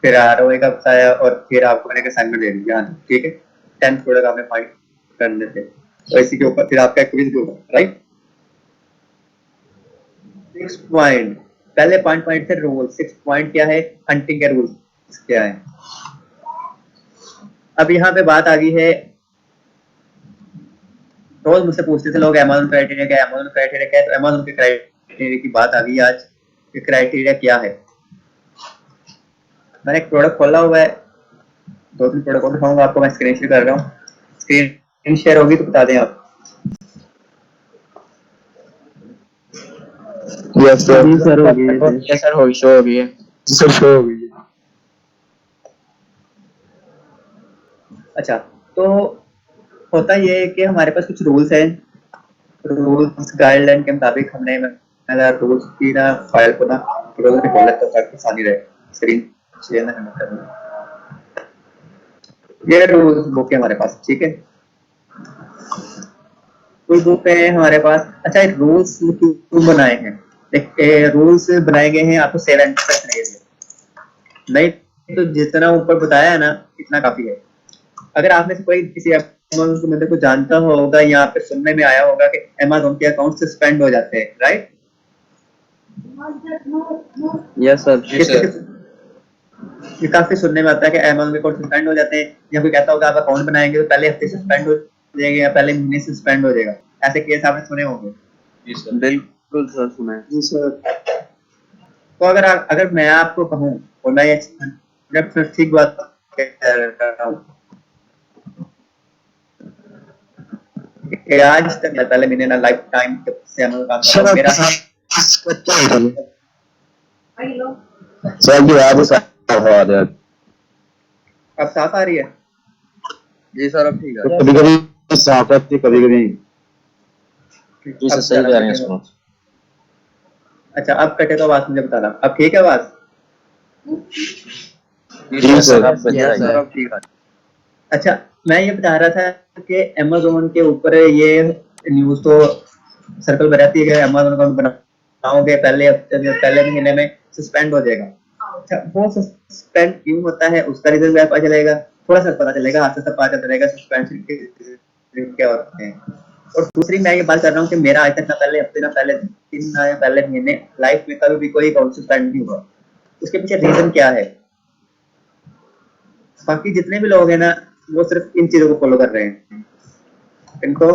फिर आरओए का बताया और फिर आपको मैंने असाइनमेंट दे दी यहाँ, ठीक है। 10 प्रोडक्ट आपने फाइंड करने थे, तो इसी के ऊपर फिर आपका क्विज भी होगा, राइट। 6 पॉइंट, पहले पॉइंट थे रूल, 6 पॉइंट क्या है, हंटिंग के रूल्स क्या है। अब यहाँ पे बात आ गई है, रोज मुझसे पूछते थे लोग अमेज़न क्राइटेरिया क्या है, अमेज़न क्राइटेरिया क्या है, तो अमेज़न के क्राइटेरिया की बात आ गई आज कि क्राइटेरिया क्या है। मैंने एक प्रोडक्ट खोला हुआ है, 2-3 प्रोडक्ट और दिखाऊंगा आपको, मैं स्क्रीन शेयर कर रहा हूँ, स्क्रीन शेयर होगी तो बता दें आप। यस सर होगी, यस सर होगी, शो होगी है सर शो होगी। अच्छा, तो होता ये है कि हमारे पास कुछ रूल्स हैं, रूल्स गाइडलाइन के मुताबिक हमने रूल्स की ना फाइल को ना खोल तो काफी आसानी रहे, स्क्रीन शेयर ना करना। ये रूल्स बुक है हमारे पास, ठीक है, कोई बुक है हमारे पास। अच्छा, रूल्स क्यों बनाए हैं, रूल्स बनाए गए हैं आपको 7 नहीं, तो जितना ऊपर बताया है ना इतना काफी है। अगर आप में से कोई किसी अमेज़न के बंदे को जानता होगा, यहाँ पे सुनने में आया होगा कि अमेज़न के अकाउंट सस्पेंड हो जाते हैं, राइट। यस सर, ये काफी सुनने में आता है कि अमेज़न के अकाउंट सस्पेंड हो जाते हैं, या कोई कहता होगा आप अकाउंट बनाएंगे तो पहले हफ्ते सस्पेंड हो जाएगा या पहले महीने सस्पेंड हो जाएगा, ऐसे केस आपने सुने होंगे। बिल्कुल सर सुना है। जी सर। तो अगर मैं आपको कहूँ, और मैं ये ठीक बात कह रहा हूँ, आज तक पहले मैंने ना लाइफ टाइम से अमल काम सर मेरा सर की आवाज आ रही है। अब साफ आ रही है। जी सर अब ठीक है। कभी कभी साफ आती, कभी कभी जी सर सही कह रहे हैं सुनो। अच्छा, अब कटे तो आवाज मुझे बताना, अब ठीक है आवाज। जी सर। अब ठीक है। अच्छा, मैं ये बता रहा था कि अमेज़न के ऊपर ये न्यूज तो सर्कल में रहती है कि अमेज़न अकाउंट बनाओगे पहले हफ्ते में, पहले महीने में सस्पेंड हो जाएगा। अच्छा, वो सस्पेंड क्यों होता है उसका रीजन क्या पता चलेगा, थोड़ा सा पता चलेगा, आस्ते आस्ते पता चलेगा सस्पेंशन के क्या होते हैं। और दूसरी मैं ये बात कर रहा हूँ कि मेरा आज तक ना पहले हफ्ते ना पहले दिन ना पहले महीने लाइफ में कभी भी कोई अकाउंट सस्पेंड नहीं हुआ। उसके पीछे रीजन क्या है, बाकी जितने भी लोग हैं ना वो सिर्फ इन चीजों को फॉलो कर रहे हैं, इनको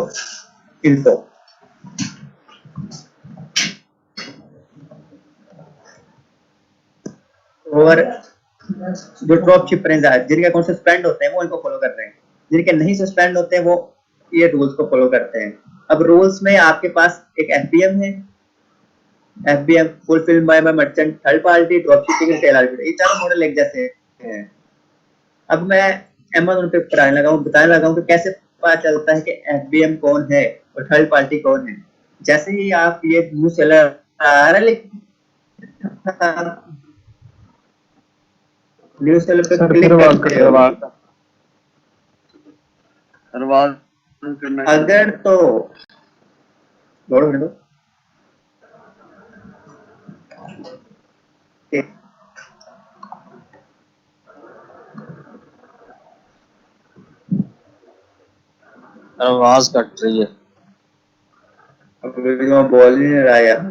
और जो ड्रॉप शिपर हैं जिनके अकाउंट सस्पेंड होते हैं वो इनको फॉलो कर रहे हैं, जिनके नहीं सस्पेंड होते हैं वो ये रूल्स को फॉलो करते हैं। अब रूल्स में आपके पास एक एफबीएम है, FBM fulfil bye merchant, third party, drop shipping, retail arbitrage, ये चारों मॉडल एक जैसे हैं। अब मैं अमेज़न पे बताने लगा हूँ कि कैसे पता चलता है कि एफबीएम कौन है और थर्ड पार्टी कौन है। जैसे ही आप ये न्यू सेलर न्यू सेलर पे क्लिक करते हो, अगर तो दो आवाज कट रही है। अब वीडियो में बोल नहीं रहा है यार,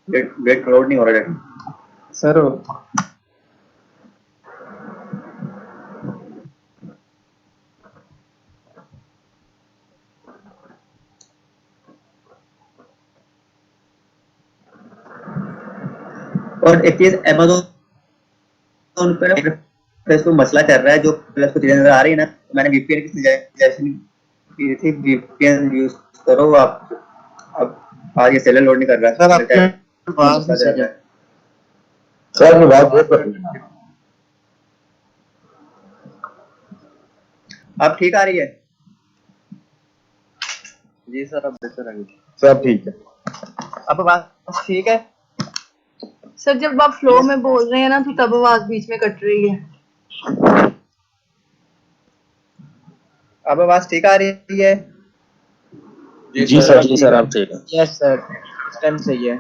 वेट लोड नहीं हो रहा है सर। और एक चीज अमेज़न पे तो मसला चल रहा है, जो प्लस कुछ नजर आ रही है ना, तो मैंने वीपीएन की सजेशन की थी, वीपीएन यूज करो आप। अब आज ये सेलर लोड नहीं कर रहा सर आपके पास मसला चल रहा है। सर मैं बात बहुत कर रही हूँ। अब ठीक आ रही है। जी सर अब बेहतर है। सब ठीक है। अब बात ठीक है। सर जब आप फ्लो में बोल रहे हैं ना तो तब आवाज बीच में कट रही है। अब आवाज ठीक आ रही है। जी सर अब ठीक है। यस सर, इस टाइम सही है।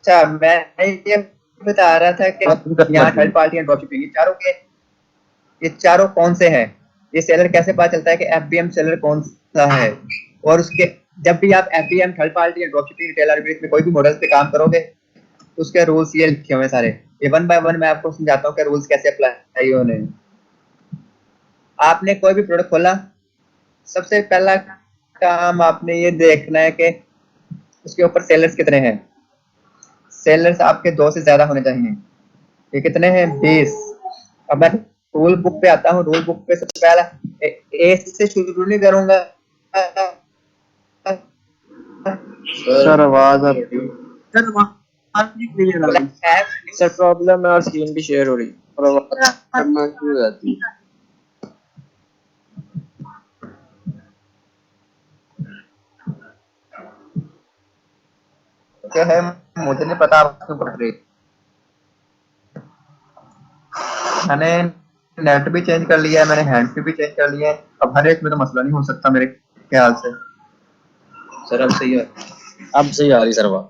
अच्छा मैं ये बता रहा था कि यहाँ थर्ड पार्टी एंड ड्रॉपशिपिंग ये चारों कौन से हैं? ये सेलर कैसे पता चलता है कि एफबीएम सेलर कौन सा है? और उसके जब भी आप एफबीएम थर्ड पार्टी या ड्रॉपशिपिंग रिटेल आर्बिट्रेज में कोई भी मॉडल पे काम करोगे तो उसके रूल्स ये लिखे हुए हैं सारे। ये वन बाय वन मैं आपको समझाता हूँ कि रूल्स कैसे अप्लाई होने। आपने कोई भी प्रोडक्ट खोला, सबसे पहला काम आपने ये देखना है कि उसके ऊपर सेलर्स कितने हैं। सेलर्स आपके 2 से ज्यादा होने चाहिए। ये कितने हैं? 20। अब मैं रूल बुक पे आता हूँ। रूल बुक पे सबसे पहला ए से शुरू नहीं करूंगा। सर आवाज आ रही है। सर आवाज नहीं क्लियर आ रही। सर प्रॉब्लम है और स्क्रीन भी शेयर हो रही है और आवाज करना शुरू हो जाती है। क्या है मुझे नहीं पता आप क्यों पढ़ रहे। मैंने नेट भी चेंज कर लिया है, मैंने हैंड भी चेंज कर लिया है। अब हर एक में तो मसला नहीं हो सकता मेरे ख्याल से। सर अब सही है। अब सही आ रही सर आवाज।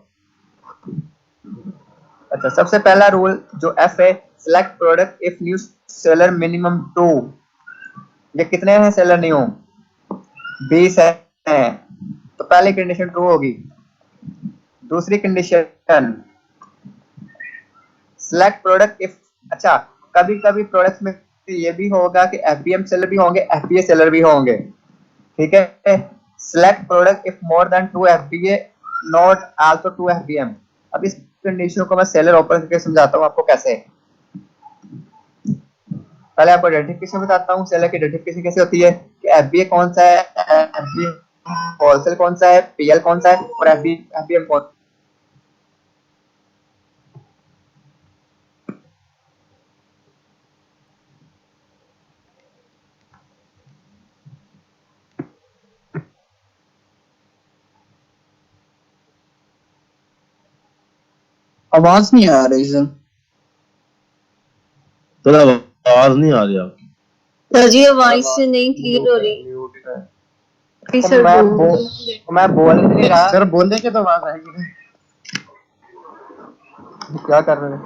अच्छा सबसे पहला रूल जो एफ है, select product if new seller minimum 2। ये कितने हैं सेलर न्यू? 20 है। तो पहली कंडीशन ट्रू होगी। दूसरी कंडीशन सिलेक्ट प्रोडक्ट इफ, अच्छा कभी कभी प्रोडक्ट्स में ये भी होगा कि एफबीएम सेलर भी होंगे, एफबीए सेलर भी होंगे। ठीक है। Select product if more than 2 FBA not also 2 FBM. अब इस कंडीशन को मैं सेलर ओपन करके समझाता हूँ आपको कैसे। पहले आपको आइडेंटिफिकेशन बताता हूँ। सेलर की आइडेंटिफिकेशन कैसे होती है कि एफबीए कौन सा है, एफबीए होलसेल कौन सा है, पीएल कौन सा है और एफबीएम कौन। आवाज नहीं आ रही सर। सर आवाज नहीं आ रही आपकी। सर जी आवाज से नहीं क्लियर हो रही। प्लीज तो सर मैं बोल नहीं रहा। सर बोलने के तो आवाज आएगी। क्या कर रहे हैं?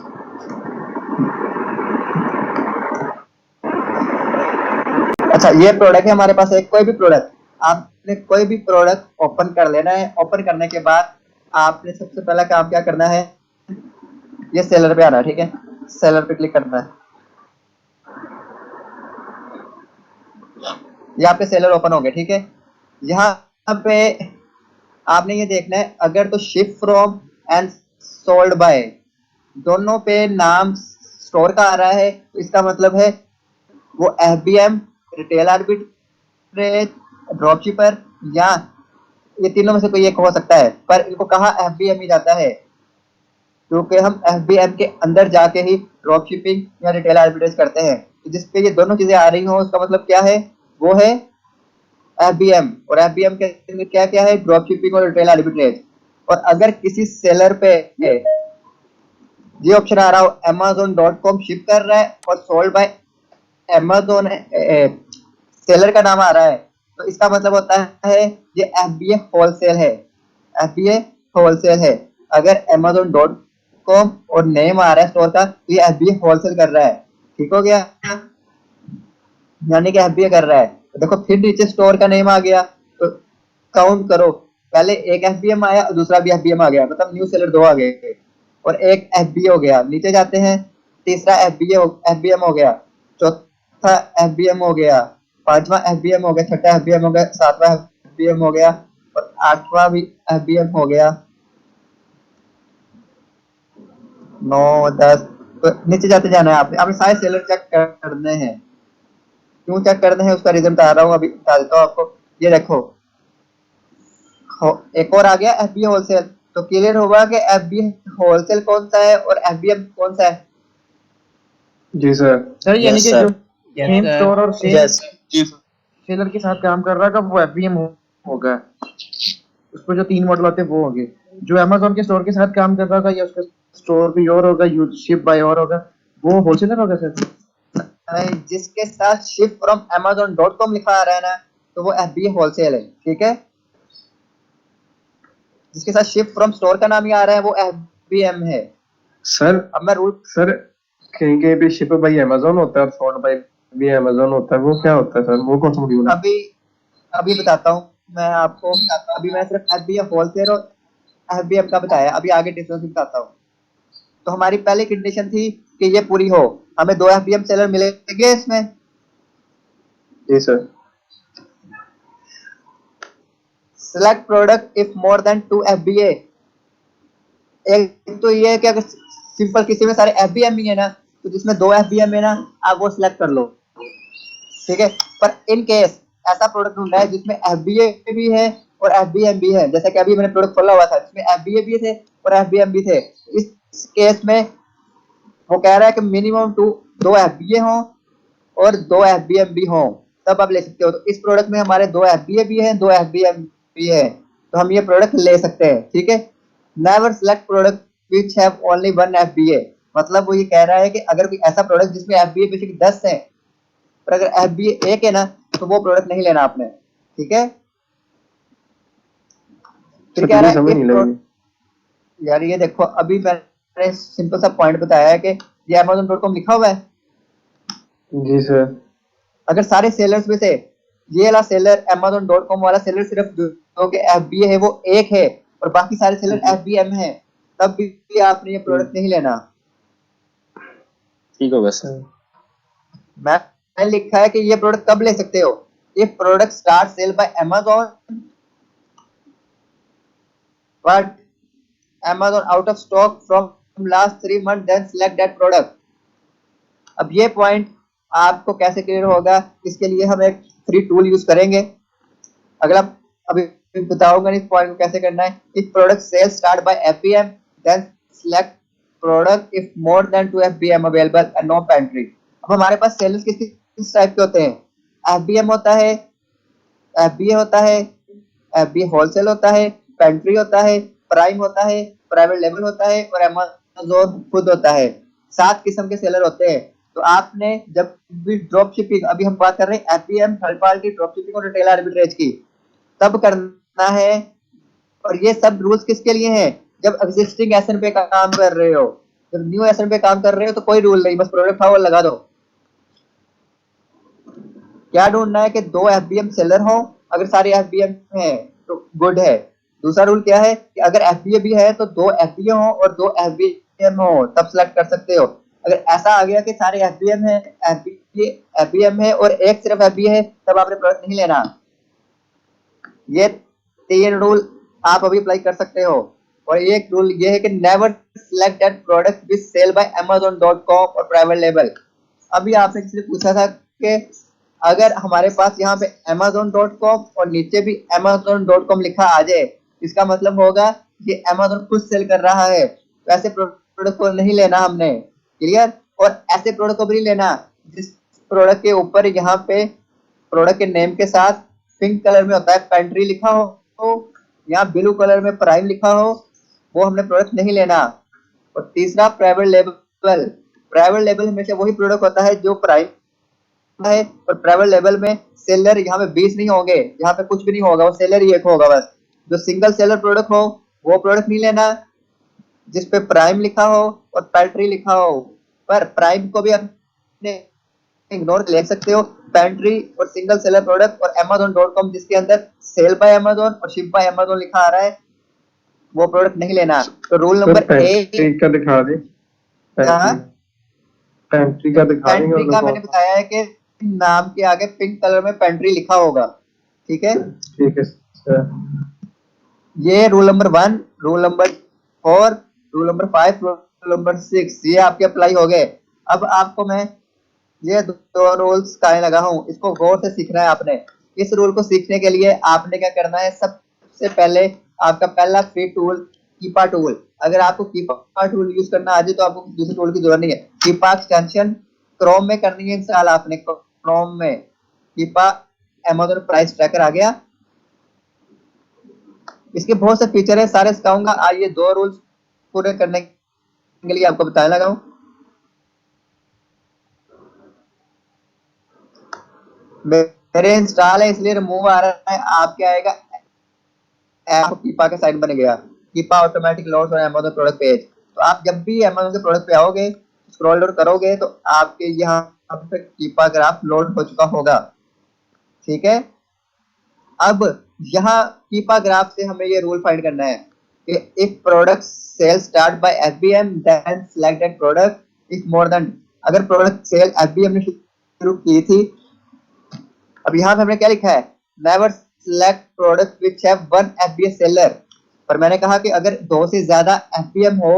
अच्छा ये प्रोडक्ट है हमारे पास। एक कोई भी प्रोडक्ट, आपने कोई भी प्रोडक्ट ओपन कर लेना है। ओपन करने के बाद आपने सबसे पहला काम क्या करना है, ये सेलर पे आना है। ठीक है, सेलर पे क्लिक करना है। यहाँ पे सेलर ओपन हो गया। ठीक है, यहाँ पे आपने ये देखना है अगर तो ship from and sold by दोनों पे नाम स्टोर का आ रहा है तो इसका मतलब है वो एफबीएम, रिटेल आर्बिट्रेज, ड्रॉपशिपर या ये तीनों में से कोई एक हो सकता है। पर इनको कहा एफबीएम ही जाता है क्योंकि हम एफबीएम के अंदर जाके ही ड्रॉप शिपिंग या रिटेल आर्बिट्रेज करते हैं। तो जिसपे ये दोनों चीजें आ रही हो उसका मतलब क्या है, वो है एफबीएम। और एफबीएम के अंदर क्या क्या है, ड्रॉप शिपिंग और रिटेल आर्बिट्रेज। और अगर किसी सेलर पे ये ऑप्शन आ रहा हो amazon.com शिप कर रहा है और सोल्ड बाय अमेजोन सेलर का नाम आ रहा है तो इसका मतलब होता है ये एफबीए होलसेल है। एफबीए होलसेल है। अगर amazon.com और नेम आ रहा है स्टोर का तो ये एफबीए होलसेल कर रहा है। ठीक हो गया, यानी कि एफबीए कर रहा है। तो देखो फिर नीचे स्टोर का नेम आ गया तो काउंट करो, पहले एक एफबीएम आया और दूसरा भी एफबीएम आ गया, मतलब न्यू सेलर 2 आ गए और एक एफबीए हो गया। नीचे जाते हैं, तीसरा एफबीएम हो गया, चौथा एफबीएम हो गया, पांचवा एफबीएम हो गया, छठा एफबीएम हो गया, सातवां एफबीएम हो गया और आठवां भी एफबीएम हो गया, 9 10। तो नीचे जाते जाना है आपने। आपने सारे सेलर चेक करने हैं। क्यों चेक करने हैं उसका रीजन बता रहा हूँ, अभी बता देता हूँ आपको। ये देखो एक और आ गया एफबीए होलसेल। तो क्लियर होगा कि एफबीए होलसेल कौन सा है और एफबीएम कौन सा है। जी सर। सर यानी कि जो सेम sir. स्टोर और सेम यस सेलर के साथ काम कर रहा है वो एफबीएम होगा। उसको जो 3 मॉडल होते हैं वो होंगे। जो अमेजोन के स्टोर के साथ काम कर रहा था या उसका स्टोर भी और होगा, शिप बाय और होगा, वो होलसेलर होगा सर। जिसके साथ शिप फ्रॉम amazon.com लिखा आ रहा है ना तो वो एफबीए होलसेल है। ठीक है, जिसके साथ शिप फ्रॉम स्टोर का नाम ही आ रहा है वो FBM है। सर अब मैं रूल सर कहीं कहीं पे शिप बाई अमेजोन होता है और सोल्ड बाई भी अमेजोन होता है, वो क्या होता है सर, वो कौन सा मॉड्यूल है? अभी अभी बताता हूँ मैं आपको। अभी मैं सिर्फ FBM होलसेल और FBM का बताया, अभी आगे डिफरेंस बताता हूँ। तो हमारी पहली कंडीशन थी कि ये पूरी हो, हमें 2 FBM सेलर मिलेंगे इसमें। जी sir. Select product if more than 2 FBA। एक तो ये है कि अगर सिंपल किसी में सारे FBM ही है ना, तो जिसमें 2 FBM है ना, आप वो सिलेक्ट कर लो, ठीक है। पर इन केस ऐसा प्रोडक्ट ढूंढना है जिसमें FBA भी है और FBM भी है, जैसे कि अभी मैंने प्रोडक्ट खोला हुआ था जिसमें FBA भी थे और FBM भी थे। इस केस में वो कह रहा है कि मिनिमम 2 FBA हो और 2 FBM भी हो, तब आप ले सकते हो। तो इस प्रोडक्ट में हमारे 2 FBA भी है, 2 FBM भी है, तो हम ये प्रोडक्ट ले सकते हैं, ठीक है। Never select product which have only 1 FBA। मतलब वो ये कह रहा है कि अगर कोई ऐसा प्रोडक्ट जिसमें FBA बेसिक 10 है, पर अगर FBA 1 है ना, तो वो प्रोडक्ट नहीं लेना आपने, ठीक है। फिर सर कह रहा मुझे है समझ नहीं इफ लगी। यार ये देखो, अभी मैंने सिंपल सा पॉइंट बताया है कि ये amazon.com लिखा हुआ है। जी सर। अगर सारे सेलर्स में से ये वाला सेलर amazon.com वाला सेलर सिर्फ जो कि FBA है वो 1 है और बाकी सारे सेलर FBM है, तब भी आपने ये प्रोडक्ट नहीं लेना। ठीक होगा सर। मैंने लिखा है कि ये प्रोडक्ट कब ले सकते हो, ये product start sell by Amazon but Amazon out of stock from last 3 months, then select that product। अब ये पॉइंट आपको कैसे क्लियर होगा, इसके लिए हम एक फ्री टूल यूज करेंगे। अगला अभी बताऊंगा इस पॉइंट को कैसे करना है। If product cell start by FBM then select product if more than 2 FBM available and no pantry. अब हमारे पास सेलर्स किस टाइप के होते हैं, FBM होता है, FBA होता है, FBA होलसेल होता है, पेंट्री होता है, प्राइम होता है, प्राइवेट लेबल होता है और Amazon खुद होता है। 7 किस्म के सेलर होते हैं। तो आपने जब भी ड्रॉप शिपिंग, अभी हम बात कर रहे हैं FBM third party drop shipping और रिटेल आर्बिट्रेज की, तब करना है। और ये सब रूल्स किसके लिए हैं, जब एग्जिस्टिंग एसएन पे काम कर रहे हो। जब न्यू एसएन पे काम कर रहे हो तो कोई रूल नहीं, बस प्रोडक्ट फावर लगा दो। क्या ढूंढना है कि 2 FBM सेलर हो, अगर सारे FBM हैं तो गुड है। दूसरा रूल क्या है कि अगर FBA भी है तो 2 FBA हो और 2 FBM हो, तब सेलेक्ट कर सकते हो। अगर ऐसा आ गया कि सारे FBM है, FBM है और एक सिर्फ FBA है, तब आपने प्रोडक्ट नहीं लेना। ये 3 रूल आप अभी अप्लाई कर सकते हो। और एक रूल ये है कि never select that product which sell by amazon.com और प्राइवेट लेबल। अभी आपने किसी ने पूछा था कि अगर हमारे पास यहाँ पे amazon.com और नीचे भी amazon.com लिखा आ जाए, इसका मतलब होगा कि Amazon खुद सेल कर रहा है, तो ऐसे प्रोडक्ट को नहीं लेना हमने, क्लियर। और ऐसे प्रोडक्ट को भी नहीं लेना जिस प्रोडक्ट के ऊपर यहाँ पे प्रोडक्ट के नेम के साथ पिंक कलर में होता है पेंट्री लिखा हो, तो यहाँ ब्लू कलर में प्राइम लिखा हो, वो हमने प्रोडक्ट नहीं लेना। और तीसरा प्राइवेट लेबल। प्राइवेट लेबल हमेशा वही प्रोडक्ट होता है जो प्राइम है, और प्राइवेट लेबल में सेलर यहाँ पे 20 नहीं होंगे, यहाँ पे कुछ भी नहीं होगा, वो सेलर ही एक होगा बस। जो सिंगल सेलर प्रोडक्ट हो वो प्रोडक्ट नहीं लेना जिसपे प्राइम लिखा हो और पेंट्री लिखा हो। पर प्राइम को भी अपने इग्नोर ले सकते हो। पेंट्री और सिंगल सेलर प्रोडक्ट और amazon.com जिसके अंदर सेल बाय अमेजोन और शिप बाय अमेजोन लिखा आ रहा है, वो प्रोडक्ट नहीं लेना। तो रूल सर नंबर पेंट्री का दिखा दे, हाँ, पेंट्री का दिखा देंगे पेंट्री और का कौन मैंने सा? बताया है कि नाम के आगे पिंक कलर में पेंट्री लिखा होगा, ठीक है। ठीक है सर। ये rule number 1, rule number 4, rule number 5, rule number 6 ये आपके अप्लाई हो गए। अब आपको मैं ये 2 रूल्स काहे लगा हूँ, इसको गौर से सीखना है आपने। इस रूल को सीखने के लिए आपने क्या करना है, सबसे पहले आपका पहला फ्री टूल कीपा टूल। अगर आपको कीपा टूल यूज करना आ जाए तो आपको दूसरे टूल की जरूरत नहीं है। कीपा एक्सटेंशन क्रोम में करनी है इंस्टॉल आपने, क्रोम में कीपा अमेज़न प्राइस ट्रैकर आ गया। इसके बहुत से फीचर है, सारे सिखाऊंगा। आइए 2 रूल्स पूरे करने के लिए आपको बताने लगा हूँ। मेरे इंस्टॉल है इसलिए रिमूव आ रहा है, आपके आएगा ऐप कीपा का साइट बन गया, कीपा ऑटोमेटिक लॉन्च और Amazon प्रोडक्ट पेज। तो आप जब भी अमेजोन के प्रोडक्ट पे आओगे, स्क्रॉल डाउन करोगे तो आपके यहाँ पे कीपा ग्राफ लोड हो चुका होगा। ठीक है, अब यहाँ कीपा ग्राफ से हमें ये रूल फाइंड करना है कि if product cell start by FBM then select that product if more than, अगर प्रोडक्ट सेल एफबीएम ने शुरू की थी, अब यहाँ पे हमने क्या लिखा है, never select product which have one FBA seller, पर मैंने कहा कि अगर 2 से ज्यादा एफबीएम हो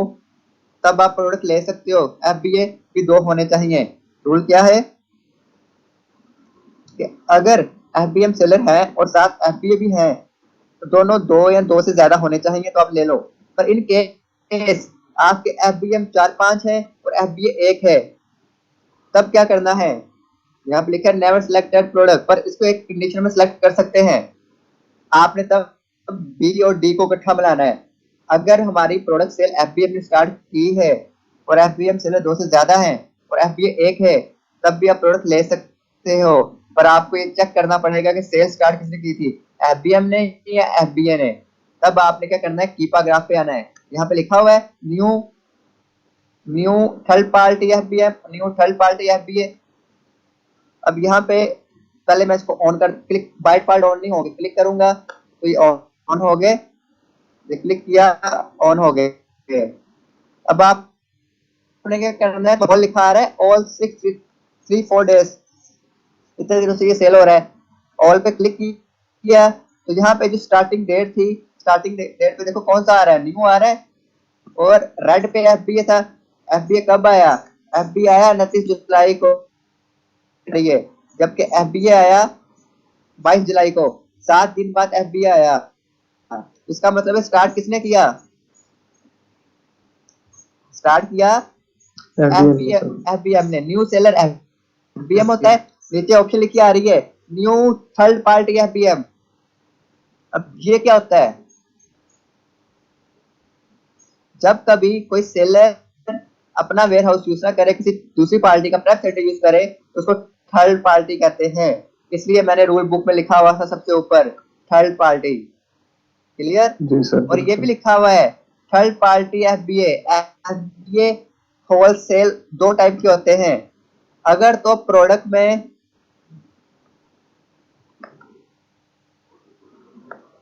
तब आप प्रोडक्ट ले सकते हो, एफबीए भी 2 होने चाहिए। रूल क्या है कि अगर एफबीएम सेलर है और साथ एफबीए भी है तो दोनों 2 या 2 से ज्यादा होने चाहिए तो आप ले लो। पर इन केस आपके एफबीएम 4-5 है और एफबीए 1 है, तब क्या करना है, यहाँ पे लिखा है नेवर सिलेक्ट दैट प्रोडक्ट, पर इसको एक कंडीशन में सिलेक्ट कर सकते हैं। आपने तब बी और डी को इकट्ठा मिलाना है। अगर हमारी प्रोडक्ट सेल एफबीएम ने स्टार्ट की है और एफबीएम सेलर 2 से ज्यादा है और एफबीए 1 है, तब भी आप प्रोडक्ट ले सकते हो, पर आपको ये चेक करना पड़ेगा कि सेल स्टार्ट किसने की थी, एफबीएम ने या एफबीए ने। तब आपने क्या करना है, कीपा ग्राफ पे आना है। यहाँ पे लिखा हुआ है new new third party FBM, new third party FBA. अब यहाँ पे पहले मैं इसको ऑन कर, क्लिक बाय डिफॉल्ट ऑन नहीं होंगे, क्लिक करूंगा तो ये ऑन हो गए, क्लिक किया ऑन हो गए। अब आपने क्या करना है, ऑल लिखा आ रहा है ऑल 6-3-4 डेज, इतने दिनों से ये सेल हो रहा है। ऑल पे क्लिक किया तो यहाँ पे जो स्टार्टिंग डेट थी, स्टार्टिंग डेट पे देखो कौन सा आ रहा है, न्यू आ रहा है, और रेड पे एफबीए था। एफबीए कब आया, एफबीए आया 29 जुलाई को, है, जबकि एफबीए आया 22 जुलाई को, 7 दिन बाद एफबीए आया। इसका मतलब है स्टार्ट किसने किया, स्टार्ट किया एफबीएम ने, न्यू सेलर एफबीएम होता है। नीचे ऑप्शन लिखी आ रही है न्यू थर्ड पार्टी एफबीएम। अब ये क्या होता है, जब कभी कोई सेलर अपना वेयर हाउस यूज ना करे, किसी दूसरी पार्टी का प्रेप सेंटर यूज करे, तो उसको थर्ड पार्टी कहते हैं। इसलिए मैंने रूल बुक में लिखा हुआ था सबसे ऊपर थर्ड पार्टी। क्लियर, जी सर। और ये भी लिखा हुआ है third party FBA. FBA wholesale 2 type के होते हैं। अगर तो प्रोडक्ट में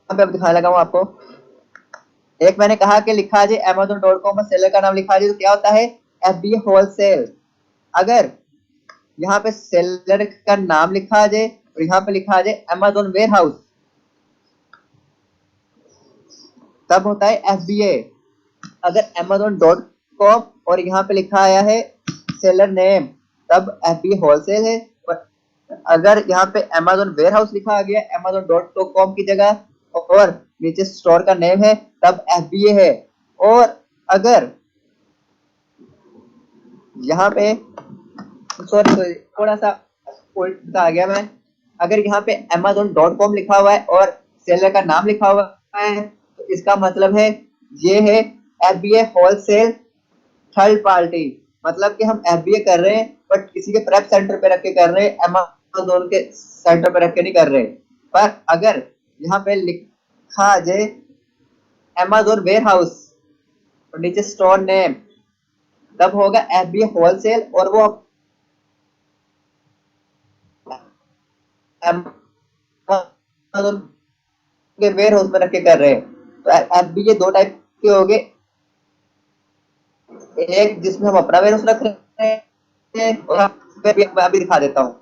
अब दिखाने लगा हूं आपको, एक मैंने कहा कि लिखा जाए amazon.com में सेलर का नाम लिखा जाए तो क्या होता है, एफबीए होलसेल। अगर यहाँ पे सेलर का नाम लिखा जाए और यहाँ पे लिखा जाए amazon वेयर हाउस, तब होता है एफबीए। अगर amazon.com और यहाँ पे लिखा आया है सेलर नेम, तब एफबीए होलसेल है। और अगर यहाँ पे amazon वेयर हाउस लिखा आ गया amazon.com की जगह और नीचे स्टोर का नेम है, तब एफबीए है। और अगर यहाँ पे सॉरी थोड़ा सा उल्टा आ गया मैं, अगर यहाँ पे amazon.com लिखा हुआ है और सेलर का नाम लिखा हुआ है तो इसका मतलब है ये है एफबीए होलसेल थर्ड पार्टी। मतलब कि हम एफबीए कर रहे हैं बट किसी के प्रेप सेंटर पे रख के कर रहे हैं, amazon के सेंटर पे रख के नहीं कर रहे। पर अगर यहाँ पे लिखा आ जाए amazon वेयर हाउस और नीचे स्टोर नेम, तब होगा एफबीए होलसेल, और वो amazon के वेयर हाउस में रख के कर रहे हैं। तो एफबीए 2 टाइप के हो गए, एक जिसमें हम अपना वेयर हाउस रख रहे हैं और मैं अभी दिखा देता हूँ।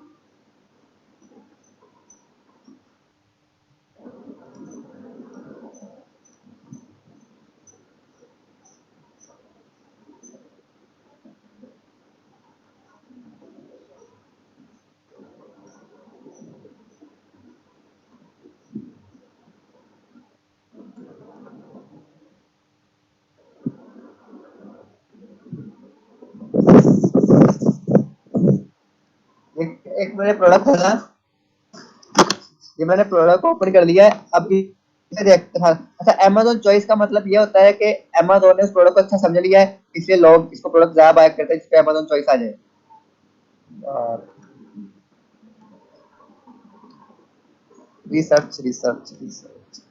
एक मैंने प्रोडक्ट है ना, ये मैंने प्रोडक्ट ओपन कर लिया है। अब इसे देखते हैं। अच्छा, अमेजोन चॉइस का मतलब ये होता है कि अमेजोन ने उस प्रोडक्ट को अच्छा समझ लिया है, इसलिए लोग इसको प्रोडक्ट ज्यादा बाय करते हैं जिसपे अमेजोन चॉइस आ जाए। रिसर्च रिसर्च रिसर्च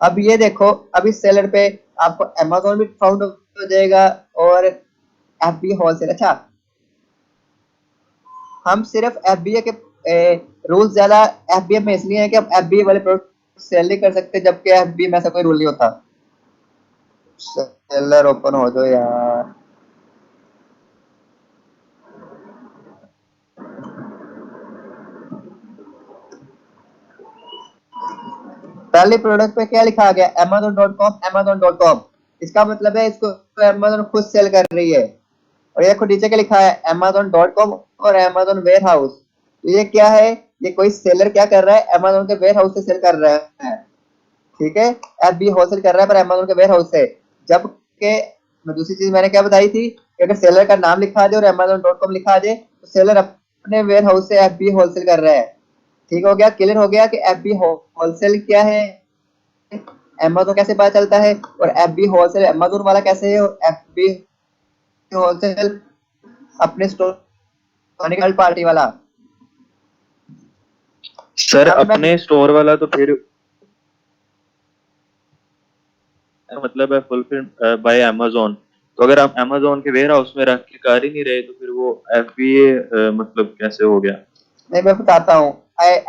अब ये देखो, अभी सेलर पे आपको Amazon भी फाउंड हो जाएगा और FBA होलसेल। अच्छा, हम सिर्फ FBA के रूल ज्यादा FBA में इसलिए है कि हम FBA वाले प्रोडक्ट सेल नहीं कर सकते, जबकि FBA में ऐसा कोई रूल नहीं होता। सेलर ओपन हो जाओ यार। पहले प्रोडक्ट पे क्या लिखा गया? amazon.com, amazon.com। इसका मतलब है इसको Amazon खुद सेल कर रही है। और ये देखो नीचे क्या लिखा है, amazon.com और Amazon वेयर हाउस। तो ये क्या है? ये कोई सेलर क्या कर रहा है? Amazon के वेयर हाउस से सेल कर रहा है, ठीक है। FB होलसेल कर रहा है पर Amazon के वेयर हाउस से। जबकि दूसरी चीज मैंने क्या बताई थी कि अगर सेलर का नाम लिखा आ जाए और amazon.com लिखा आ जाए तो सेलर अपने वेयर हाउस से FB होलसेल कर रहा है। ठीक हो गया, क्लियर हो गया कि FB होलसेल क्या है, Amazon कैसे पता चलता है, और FB होलसेल Amazon वाला कैसे है, और FB होलसेल अपने स्टोर पार्टी वाला। सर अब मैं अपने स्टोर वाला तो फिर मतलब है फुलफिल बाय अमेजोन। तो अगर आप अमेजोन के वेयर हाउस में रख के कर ही नहीं रहे तो फिर वो FBA मतलब कैसे हो गया? नहीं, मैं बताता हूँ।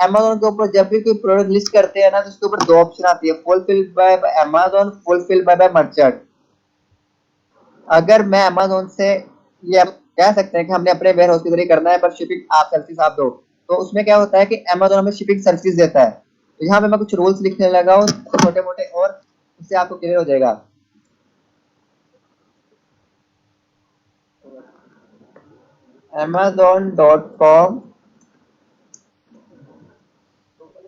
Amazon के ऊपर जब भी कोई प्रोडक्ट लिस्ट करते हैं ना, तो उसके ऊपर दो ऑप्शन आती है, fulfil bye Amazon, fulfil bye merchant. अगर मैं Amazon से ये हम कह सकते हैं कि हमने अपने वेयर हाउस की तरह करना है पर शिपिंग आप सर्विस आप दो, तो उसमें क्या होता है कि Amazon हमें शिपिंग सर्विस देता है। तो यहाँ पे मैं कुछ रूल्स लिखने लगा हूँ छोटे मोटे, और उससे आपको क्लियर हो जाएगा। amazon.com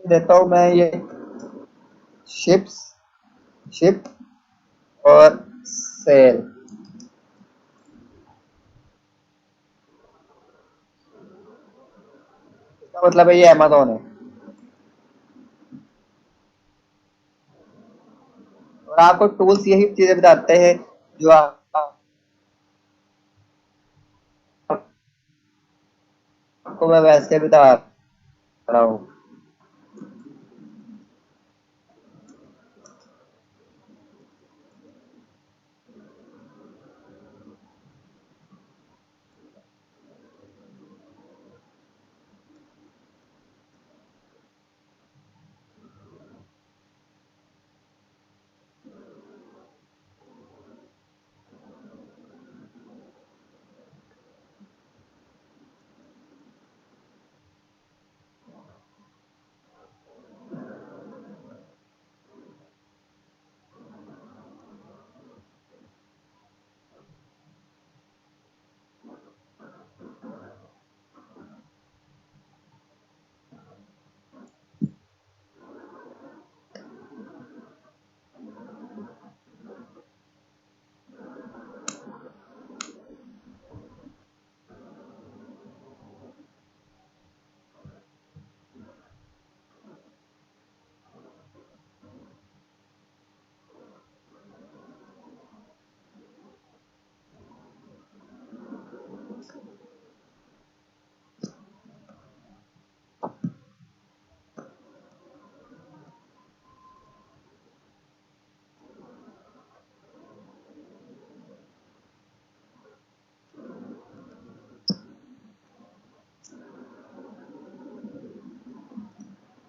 देता हूँ मैं ये शिप और सेल। इसका मतलब है ये Amazon है। और आपको टूल्स यही चीजें बताते हैं जो आपको मैं वैसे बता रहा हूँ।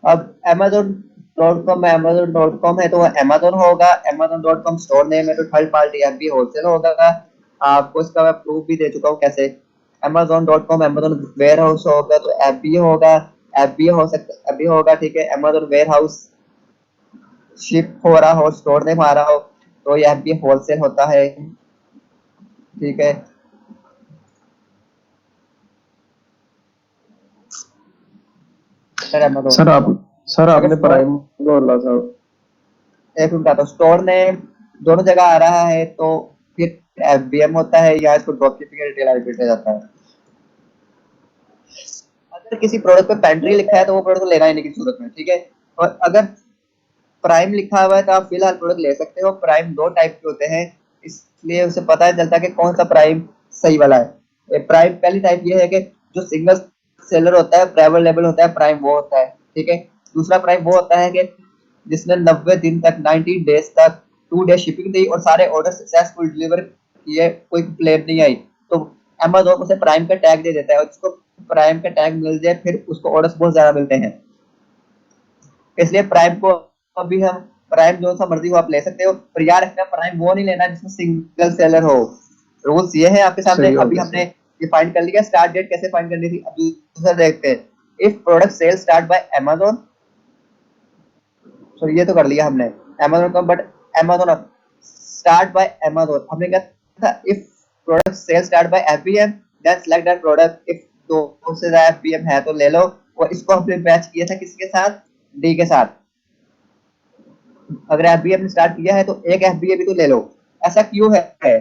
अब amazon.com है तो वो Amazon होगा, amazon.com स्टोर नेम है तो थर्ड पार्टी FB होलसेल होगा। आपको इसका मैं प्रूफ भी दे चुका हूँ कैसे। amazon.com Amazon वेयर हाउस होगा तो FB होगा, FB हो सकता FB होगा, ठीक है। Amazon वेयर हाउस शिप हो रहा हो, स्टोर नेम आ रहा हो, तो ये FB होलसेल होता है, ठीक है। फिर Amazon सर अगर आपने स्टोर, प्राइम बोला था। एक मिनट आता हूँ, स्टोर नेम दोनों जगह आ रहा है तो फिर FBM होता है या इसको ड्रॉप शिपिंग रिटेल आर्बिट्रेज जाता है। अगर किसी प्रोडक्ट पे पेंट्री लिखा है तो वो प्रोडक्ट लेना ही नहीं किसी सूरत में, ठीक है। और अगर प्राइम लिखा हुआ है तो आप फिलहाल प्रोडक्ट ले सकते हो। प्राइम दो टाइप के होते हैं, इसलिए उसे पता है चलता है कि कौन सा प्राइम सही वाला है। प्राइम पहली टाइप ये है कि जो सिंगल सेलर होता है, प्राइवेट लेबल होता है, प्राइम वो होता है, ठीक है। दूसरा प्राइम वो होता है कि जिसने 90 दिन तक 90 डेज तक 2 डे शिपिंग दी और सारे ऑर्डर सक्सेसफुल डिलीवर किए, कोई कंप्लेंट नहीं आई, तो अमेज़न उसे प्राइम का टैग दे देता है और जिसको प्राइम का टैग मिल जाए फिर उसको ऑर्डर्स बहुत ज्यादा मिलते हैं। इसलिए प्राइम को अभी हम प्राइम जो सा मर्जी हो आप ले सकते हो, पर यार रखना प्राइम वो नहीं लेना जिसमें सिंगल सेलर हो। रूल्स ये है आपके सामने, सही हो अभी गया हमने ये फाइंड कर लिया। स्टार्ट डेट कैसे फाइंड करनी थी, अब दूसरा देखते हैं। If product cell start by Amazon, so ये तो कर लिया हमने अमेज़न का, but Amazon start by Amazon हमने क्या था, if product cell start by FBM then select that product. If दो से ज्यादा एफबीएम है तो ले लो, और इसको हमने मैच किया था किसके साथ, डी के साथ। अगर एफबीए ने स्टार्ट किया है तो एक एफबीए भी तो ले लो। ऐसा क्यों है,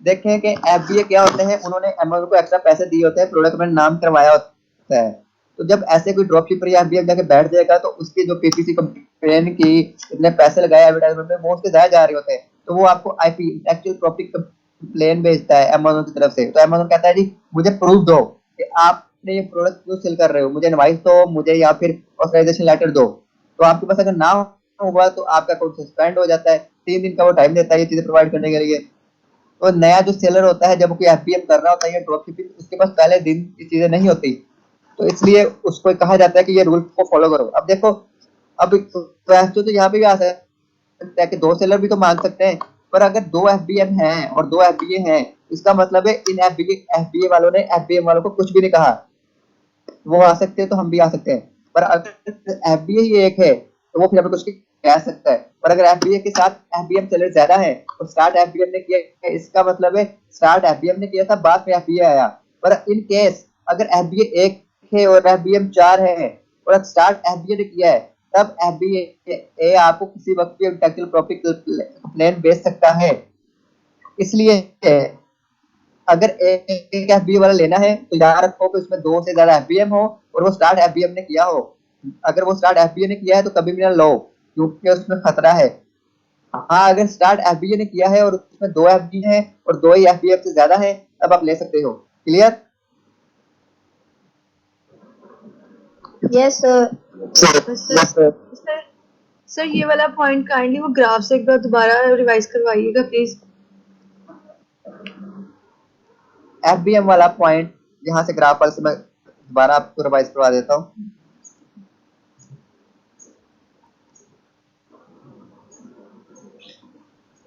देखें कि एफबीए क्या होते हैं, उन्होंने अमेज़न को एक्स्ट्रा पैसे दिए होते हैं, प्रोडक्ट में नाम करवाया होता है। तो जब ऐसे कोई ड्रॉप शिपर या एफबीए जाके बैठ जाएगा तो उसकी जो पीपीसी कंपेन की इतने पैसे लगाए एडवर्टाइजमेंट में वो उसके जाया जा रहे होते हैं, तो वो आपको आईपी इंटेलेक्चुअल प्रॉपर्टी कंप्लेन भेजता है अमेज़न की तरफ से। तो अमेज़न कहता है जी मुझे प्रूफ दो कि आपने ये प्रोडक्ट क्यों सेल कर रहे हो, मुझे इनवाइस दो मुझे, या फिर ऑथराइजेशन लेटर दो। तो आपके पास अगर ना हुआ तो आपका अकाउंट सस्पेंड हो जाता है। 3 दिन का वो टाइम देता है ये चीजें प्रोवाइड करने के लिए। तो नया जो सेलर होता है जब कोई एफबीएम कर रहा होता है या ड्रॉप शिपिंग, उसके पास पहले दिन की चीजें नहीं होती, तो इसलिए उसको कहा जाता है कि ये रूल को फॉलो करो। अब देखो, अब तो यहाँ पे भी आ सकता है कि 2 सेलर भी तो मांग सकते हैं, पर अगर 2 एफबीएम हैं और 2 एफबीए हैं, इसका मतलब है इन एफबीए वालों ने एफबीएम वालों को कुछ भी नहीं कहा। वो आ सकते हैं तो हम भी आ सकते हैं, पर अगर एफबीए ही एक है तो वो फिर हमें कुछ कह सकता है। पर अगर एफबीए के साथ एफबीएम सेलर ज्यादा है और स्टार्ट एफबीएम ने किया है, इसका मतलब है स्टार्ट एफबीएम ने किया था, बाद में एफबीए आया। पर इन केस अगर एफबीए एक है और एफबीएम 4 है और स्टार्ट एफबीए ने किया है, तब एफबीए आपको किसी वक्त भी इंटेलेक्चुअल प्रॉपर्टी कंप्लेन भेज सकता है। इसलिए अगर एक एफबीए वाला लेना है तो याद रखो कि उसमें 2 से ज्यादा एफबीएम हो और वो स्टार्ट एफबीएम ने किया हो। अगर वो स्टार्ट एफबीए ने किया है तो कभी भी ना लो, क्योंकि उसमें खतरा है। हाँ, अगर स्टार्ट एफबीए ने किया है और उसमें 2 एफबीए हैं और 2 ही एफबीएम से ज्यादा है, तब आप ले सकते हो। Clear? Yes sir. Sir sir ये वाला पॉइंट काइंडली वो ग्राफ से एक बार दोबारा रिवाइज करवाइएगा प्लीज। एफबीएम वाला पॉइंट यहाँ से ग्राफ वाले से मैं दोबारा आपको रिवाइज करवा देता हूँ।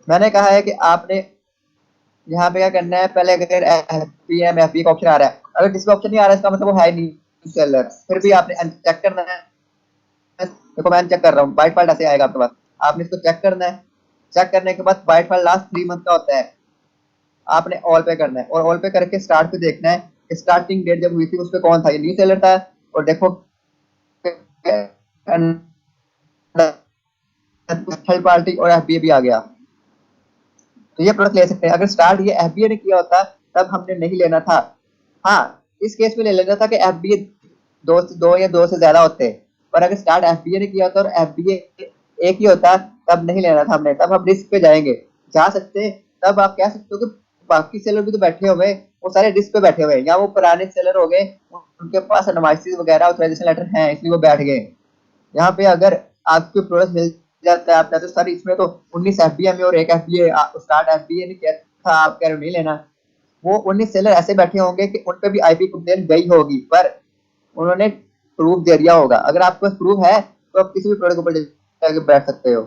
मैंने कहा है कि आपने यहाँ पे क्या करना है, पहले अगर एफबीएम एफबीए का ऑप्शन आ रहा है, अगर किसी का ऑप्शन नहीं आ रहा है इसका मतलब वो है नहीं सेलर, फिर भी आपने चेक करना है। देखो मैं चेक कर रहा हूँ, बाइट फाइल ऐसे आएगा आपके पास, आपने इसको चेक करना है। चेक करने के बाद बाइट फाइल लास्ट 3 मंथ का होता है, आपने ऑल पे करना है और ऑल पे करके स्टार्ट पे देखना है स्टार्टिंग डेट जब हुई थी उस पे कौन था, ये न्यू सेलर था। और देखो थर्ड पार्टी और एफबीए भी आ गया, तो ये प्रोडक्ट ले सकते हैं। अगर स्टार्ट ये एफबीए ने किया होता तब हमने नहीं लेना था। हाँ, इस केस में ले लेना था कि एफबीए 2 या 2 से ज्यादा होते, पर अगर स्टार्ट एफबीए ने किया होता और एफबीए एक ही होता तब नहीं लेना था हमने, तब हम रिस्क पे जाएंगे जा सकते। तब आप कह सकते हो कि बाकी सेलर भी तो बैठे हुए, वो सारे रिस्क पे बैठे हुए, या वो पुराने सेलर हो गए उनके पास एनवाइसी वगैरह ऑथराइजेशन लेटर है इसलिए वो बैठ गए। यहाँ पे अगर आपको प्रोडक्ट मिल जाता है आपका, तो सर इसमें तो 19 एफबीए में और एक एफबीए स्टार्ट एफबीए ने किया था, आप कह रहे हो नहीं लेना। वो 19 सेलर ऐसे बैठे होंगे कि उन पे भी आईपी कंप्लेन गई होगी, पर उन्होंने प्रूफ दे दिया होगा। अगर आपके पास प्रूफ है तो आप किसी भी प्रोडक्ट ऊपर जाके बैठ सकते हो।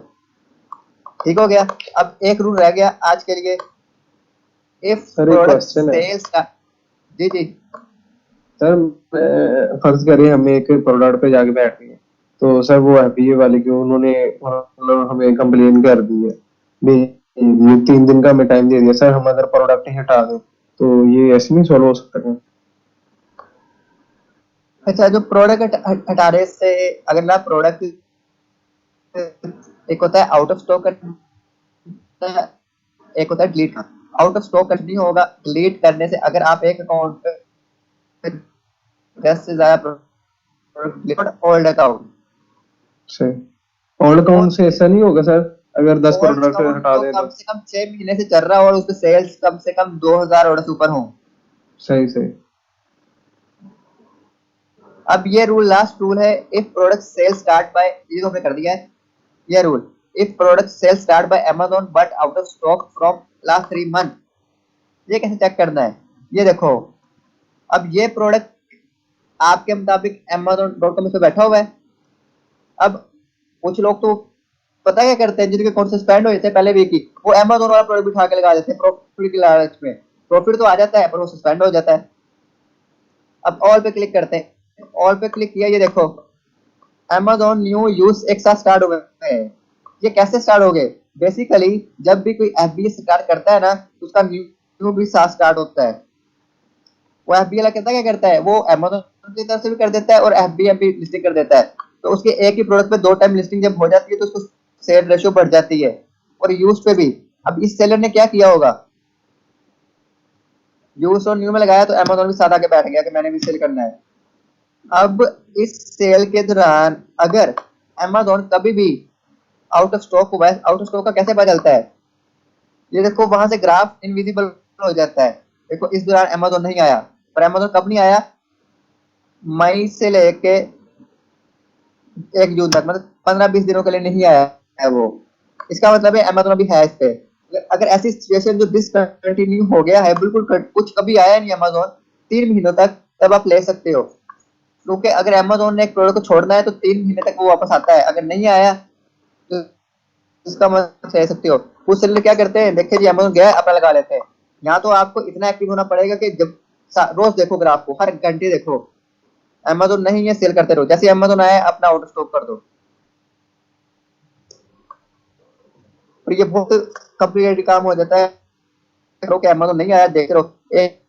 ठीक हो गया? अब एक रूल रह गया आज के लिए, इफ सर एक प्रोडक्ट क्वेश्चन है सेल्स। जी जी। सर, फर्ज करिए हमें एक प्रोडक्ट पे जाके बैठ गए, तो सर वो एफबीए वाले की उन्होंने मतलब हमें कंप्लेन कर दी है, ये 3 दिन का हमें टाइम दे दिया, सर हम अगर प्रोडक्ट ही हटा दें तो ये ऐसे नहीं सॉल्व हो सकता है? अच्छा, जो प्रोडक्ट हटाने से अगर ना प्रोडक्ट, एक होता है आउट ऑफ स्टॉक, एक होता है डिलीट। आउट ऑफ स्टॉक नहीं होगा, डिलीट करने से अगर आप एक अकाउंट पे 10 से ज्यादा प्रोडक्ट, ओल्ड अकाउंट, सही। ओल्ड अकाउंट से ऐसा नहीं होगा सर, अगर 10 ओल्ड प्रोडक्ट अकाउंट हटा तो दें कम तो? से कम 6 महीने से चल रहा हो और उसके सेल्स कम से कम 2000 ऑर्डर से ऊपर हो। सही सही। अब ये रूल लास्ट रूल है, if product cell start bye, ये तो हमने कर दिया है। ये rule, if product cell start bye Amazon but out of stock from last 3 month, ये कैसे चेक करना है? ये देखो, अब ये प्रोडक्ट आपके मुताबिक Amazon.com पे बैठा हुआ है। अब कुछ लोग तो पता क्या करते हैं, जिनके अकाउंट सस्पेंड हो जाते हैं पहले वीक की, वो Amazon वाला प्रोडक्ट उठा के लगा देते हैं प्रॉफिट की लालच में। प्रॉफिट तो आ जाता है पर वो सस्पेंड हो जाता है। अब ऑल पे क्लिक करते हैं, ऑल पे क्लिक किया, ये देखो Amazon न्यू यूज एक साथ स्टार्ट हो गए हैं। ये कैसे स्टार्ट हो गए? बेसिकली जब भी कोई FBA स्टार्ट करता है ना, तो उसका न्यू भी साथ स्टार्ट होता है। वो FBA वाला क्या करता है, वो Amazon की तरफ से भी कर देता है और FBA भी लिस्टिंग कर देता है। तो उसके एक ही प्रोडक्ट पे 2 टाइम लिस्टिंग जब हो जाती है तो उसको सेल रेशियो बढ़ जाती है, और यूज पे भी। अब इस सेलर ने क्या किया होगा, यूज और न्यू में लगाया तो Amazon भी साथ आके बैठ गया कि मैंने भी सेल करना है। अब इस सेल के दौरान अगर Amazon कभी भी आउट ऑफ स्टॉक हुआ है, आउट ऑफ स्टॉक का कैसे पता चलता है? ये देखो वहां से ग्राफ इनविजिबल हो जाता है। देखो इस दौरान Amazon नहीं आया, पर Amazon कब नहीं आया? मई से लेके 1 जून तक, मतलब 15-20 दिनों के लिए नहीं आया है वो। इसका मतलब है Amazon अभी है इस पे। अगर ऐसी सिचुएशन जो डिसकंटिन्यू हो गया है, बिल्कुल कुछ कभी आया नहीं Amazon 3 महीनों तक, तब आप ले सकते हो। क्योंकि अगर Amazon ने एक प्रोडक्ट को छोड़ना है तो 3 महीने तक वो वापस आता है। अगर नहीं आया तो इसका मतलब ले सकते हो। कुछ सेलर क्या करते हैं, देखिए जी Amazon गया है, अपना लगा लेते हैं। यहाँ तो आपको इतना एक्टिव होना पड़ेगा कि जब रोज देखो ग्राफ को, हर घंटे देखो। Amazon नहीं है, सेल करते रहो। जैसे Amazon आया अपना आउट स्टॉक कर दो। और ये बहुत कॉम्प्लिकेटेड काम हो जाता है। Amazon नहीं आया, देखते रहो, एक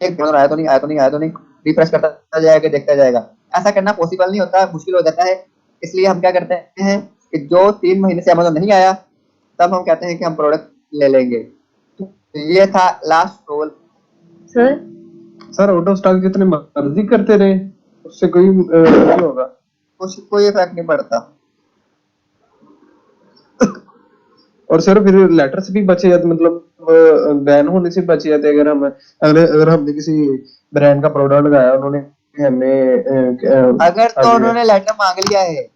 Amazon आया तो नहीं, आया तो नहीं, आया तो नहीं, रिफ्रेश करता जाएगा, देखता जाएगा। ऐसा करना पॉसिबल नहीं होता, मुश्किल हो जाता है। इसलिए हम क्या करते हैं कि जो 3 महीने से Amazon नहीं आया, तब हम कहते हैं कि हम प्रोडक्ट ले लेंगे। तो ये था last rule. Sir sir out of stock जितने मर्जी करते रहे उससे कोई नहीं होगा? उससे कोई इफेक्ट नहीं पड़ता। और सर फिर लेटर से भी बचे जाते, मतलब बैन होने से बचे जाते अगर हमने किसी ब्रांड का प्रोडक्ट लगाया, उन्होंने हमें अगर तो उन्होंने लेटर मांग लिया है,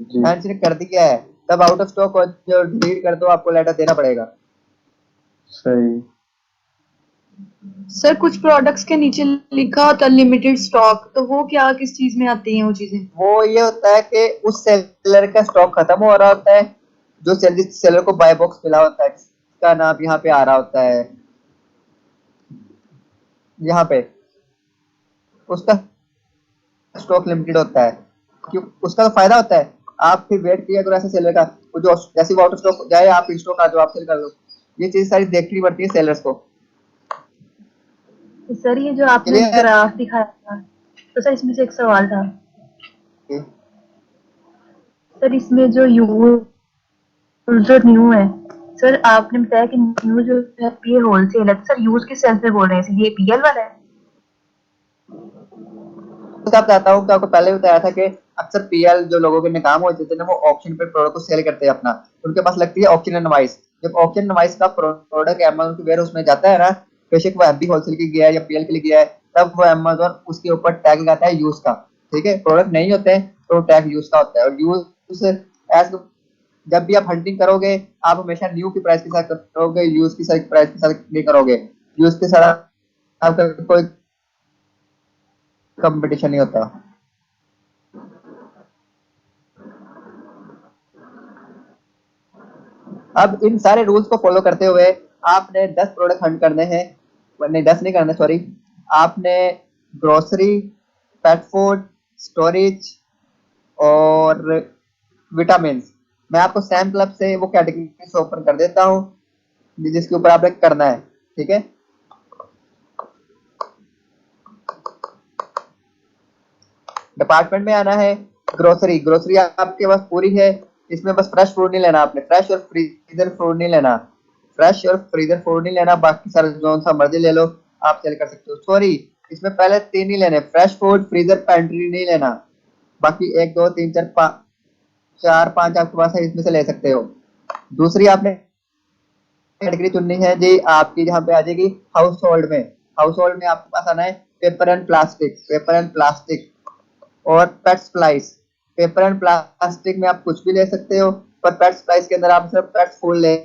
जी मेंशन कर दिया है, तब आउट ऑफ स्टॉक जो डिलीट कर दो, आपको लेटर देना पड़ेगा। सही। सर कुछ प्रोडक्ट्स के नीचे लिखा होता है लिमिटेड स्टॉक, तो वो क्या किस चीज में आती हैं वो चीजें? वो ये होता है कि उस सेलर का स्टॉक खत्म हो रहा होता है, जो सेलर को बाय बॉक्स मिला होता है, इसका नाम यहाँ पे आ रहा होता है, यहाँ पे उसका स्टॉक लिमिटेड होता है। क्यों? उसका तो फायदा होता है, आप फिर वेट किया करो ऐसे सेलर का, वो जो जैसे वो आउट ऑफ स्टॉक जाए, आप इन स्टॉक आ जाओ, आप सेल कर लो। ये चीज सारी देखनी पड़ती है सेलर्स को। तो सर ये जो आपने Clear? ग्राफ दिखाया था, तो सर इसमें से एक सवाल था। सर इसमें जो यूजर न्यू है, सर आपने बताया कि न्यू जो है ये होलसेल है, तो सर यूज किस सेंस में बोल रहे हैं, ये पीएल वाला है? आप चाहता हूँ कि आपको पहले भी बताया था कि अक्सर पीएल जो लोगों के नाकाम होते थे ना, वो ऑक्शन पे प्रोडक्ट को सेल करते हैं अपना, उनके पास लगती है ऑक्शन इनवॉइस। जब ऑक्शन इनवॉइस का प्रोडक्ट Amazon के वेयरहाउस में जाता है ना, बेशक वो FB होलसेल के गया है या पीएल के लिए गया है, तब वो Amazon उसके ऊपर टैग लगाता है यूज का। ठीक है, प्रोडक्ट नहीं होते हैं तो टैग यूज का होता है। और यूज एज जब भी आप हंटिंग करोगे, आप हमेशा न्यू की प्राइस के साथ करोगे, यूज की प्राइस के साथ नहीं करोगे। यूज के साथ आपका कोई कंपटीशन नहीं होता। अब इन सारे रूल्स को फॉलो करते हुए आपने 10 प्रोडक्ट हंट करने हैं, नहीं 10 नहीं करने, सॉरी। आपने ग्रोसरी, पेट फूड, स्टोरेज और विटामिन, मैं आपको सैम्पल अब से वो कैटेगरी ओपन कर देता हूँ जिसके ऊपर आपने करना है। ठीक है, डिपार्टमेंट में आना है। ग्रोसरी, ग्रोसरी आपके पास पूरी है, इसमें बस फ्रेश फूड नहीं लेना आपने, फ्रेश और फ्रीजर फूड नहीं लेना, फ्रेश और फ्रीजर फूड नहीं लेना, बाकी सारे जो सा मर्जी ले लो, आप सेल कर सकते हो। सॉरी, इसमें पहले 3 ही लेने, फ्रेश फूड, फ्रीजर, पेंट्री नहीं लेना, बाकी 1 2 3 4 5 आपके पास है, इसमें से ले सकते हो। दूसरी आपने कैटेगरी चुननी है जी आपकी, जहाँ पे आ जाएगी हाउस होल्ड में। हाउस होल्ड में आपके पास आना है paper and plastic, paper and plastic और पेट सप्लाईज, पेपर एंड प्लास्टिक में आप कुछ भी ले सकते हो, पर पेट्स प्राइस के अंदर आप सिर्फ पेट्स फूड ले,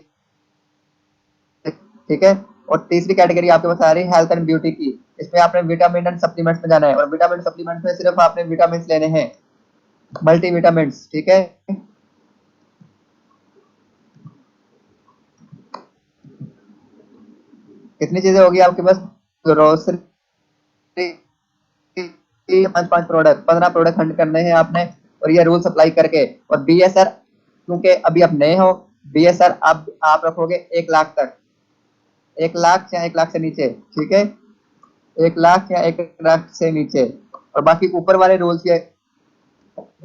ठीक है। और तीसरी कैटेगरी आपके पास आ रही है हेल्थ एंड ब्यूटी की। इसमें आपने विटामिन एंड सप्लीमेंट्स में जाना है, और विटामिन सप्लीमेंट्स में सिर्फ आपने विटामिन लेने हैं, मल्टी विटामिन्स, ठीक है। कितनी चीजें होगी आपके पास? ग्रोसरी 5 प्रोडक्ट, 15 प्रोडक्ट हंड करने हैं आपने, और ये रूल अप्लाई करके। और बीएसआर, क्योंकि अभी आप नए हो, बीएसआर आप रखोगे 1 लाख तक, 1 लाख या 1 लाख से नीचे, ठीक है, 1 लाख या 1 लाख से नीचे। और बाकी ऊपर वाले रूल्स के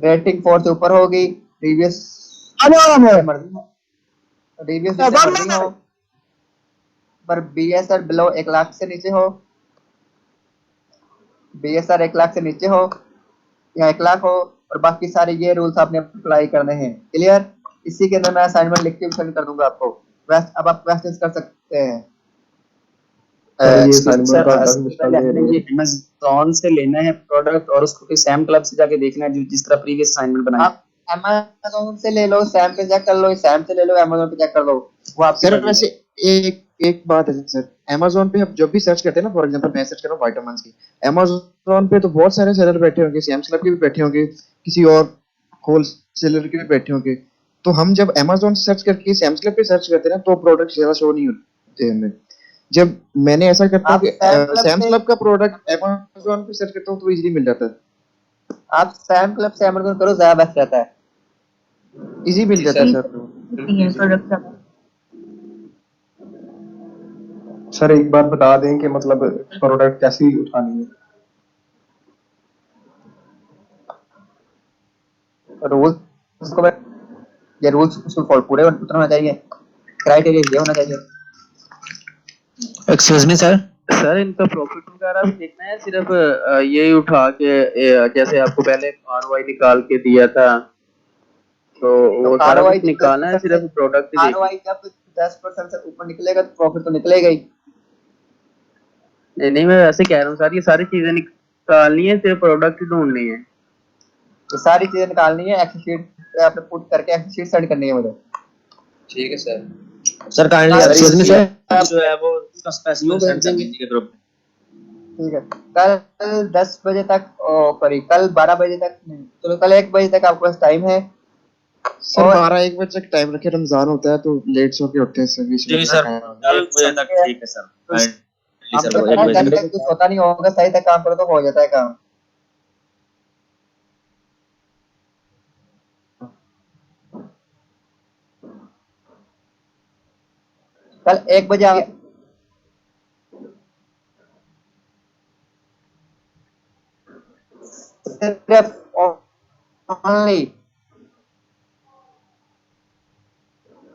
रेटिंग 4 से ऊपर होगी, रिव्यूज मर्जी हो, पर बीएसआर बिलो 1 लाख से नीचे हो, बीएसआर 1 लाख से नीचे हो या 1 लाख हो, और बाकी सारे ये रूल्स आपने अप्लाई करने हैं। क्लियर? इसी के अंदर मैं असाइनमेंट लिख के सेंड कर दूंगा आपको। अब आप क्वेश्चंस कर सकते हैं। ये सर असाइनमेंट का काफी पहले मुश्किल हमने ये अमेज़न से लेना है प्रोडक्ट और उसको फिर सैम क्लब से जाके देखना है, जिस तरह प्रीवियस असाइनमेंट बनाया। आप अमेज़न से ले लो, सैम पे चेक कर लो, सैम से ले लो, अमेज़न पे चेक कर लो, वो आपकी सर मर्जी है। वैसे एक बात है सर, अमेज़न पे हम जब भी सर्च करते हैं ना, फॉर एग्जांपल मैं सर्च कर रहा हूँ विटामिन्स की, अमेज़न पे तो बहुत सारे सेलर बैठे होंगे, सैम क्लब के भी बैठे होंगे, किसी और होलसेलर के भी बैठे होंगे। तो हम जब अमेज़न सर्च करके सैम क्लब पे सर्च करते हैं ना, तो प्रोडक्ट ज्यादा शो नहीं होते हमें। जब मैंने ऐसा करता हूँ आप कि सैम से- क्लब का प्रोडक्ट अमेज़न पे सर्च करता हूँ तो इजीली मिल जाता है, आप सैम क्लब से अमेज़न करो, ज्यादा बेस्ट रहता है। इजी मिल जाता है सर। प्रोडक्ट सब सर एक बार बता दें कि मतलब प्रोडक्ट कैसी उठानी है। रूल्स उसको ये रूल्स उसको फॉलो पूरे उतना होना चाहिए, क्राइटेरिया ये होना चाहिए। Excuse me sir. सर इनका प्रॉफिट वगैरह भी देखना है, सिर्फ यही उठा के जैसे आपको पहले आरओआई निकाल के दिया था, तो वो सारा ROI कुछ निकालना है, सिर्फ प्रोडक्ट ही देखना ROI जब 10% से ऊपर निकलेगा तो प्रॉफिट तो निकलेगा ही। है। नहीं मैं वैसे कह रहा हूँ सर, ये सारी चीजें निकालनी है, सिर्फ प्रोडक्ट ही ढूंढनी है। ये सारी चीजें निकालनी है, एक्सेल शीट पे आपने पुट करके एक्सेल शीट सेंड करनी है मुझे। ठीक है sir. Sir kindly excuse me sir, जो है वो उसका स्पेसिफिक सेंड कर दीजिए ग्रुप में। ठीक है, कल 10 बजे तक, सॉरी कल 12 बजे तक नहीं, चलो कल 1 बजे तक आपके पास टाइम है। सर और 12-1 बजे तक टाइम रखे, रमजान होता है तो लेट सो के उठते हैं सर, बीच में जी सर, कल बजे तक ठीक है सर। जी आपके सर, 1 पास बजे जब तक कुछ होता नहीं होगा, सही तक काम करो तो हो जाता है काम। कल 1 बजे आप सिर्फ ओनली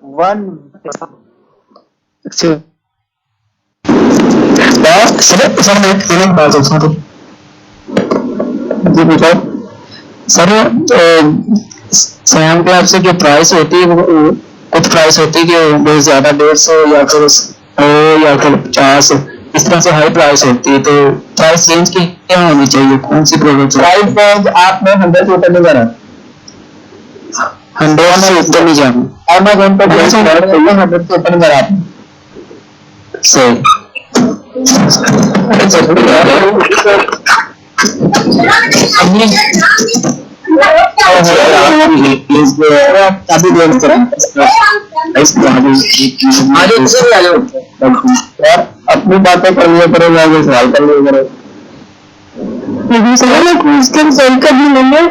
1 सर मैं एक बात पूछना था। जी बेटा सर, सैम क्लब से जो प्राइस होती है वो कुछ प्राइस होती है कि बहुत ज्यादा 150 या फिर 100 या फिर 50 इस तरह से हाई प्राइस होती है, तो प्राइस रेंज की क्या होनी चाहिए, कौन सी प्रोडक्ट? प्राइस रेंज आपने 100 से ऊपर नहीं जाना, 100 से ऊपर नहीं जाना, अमेज़न पे 100 से ऊपर नहीं जाना सही। अभी देख यार अपनी बातें कर लिया करो, आगे सवाल कर लिया करो। क्वेश्चन सॉल्व कर ली मैंने,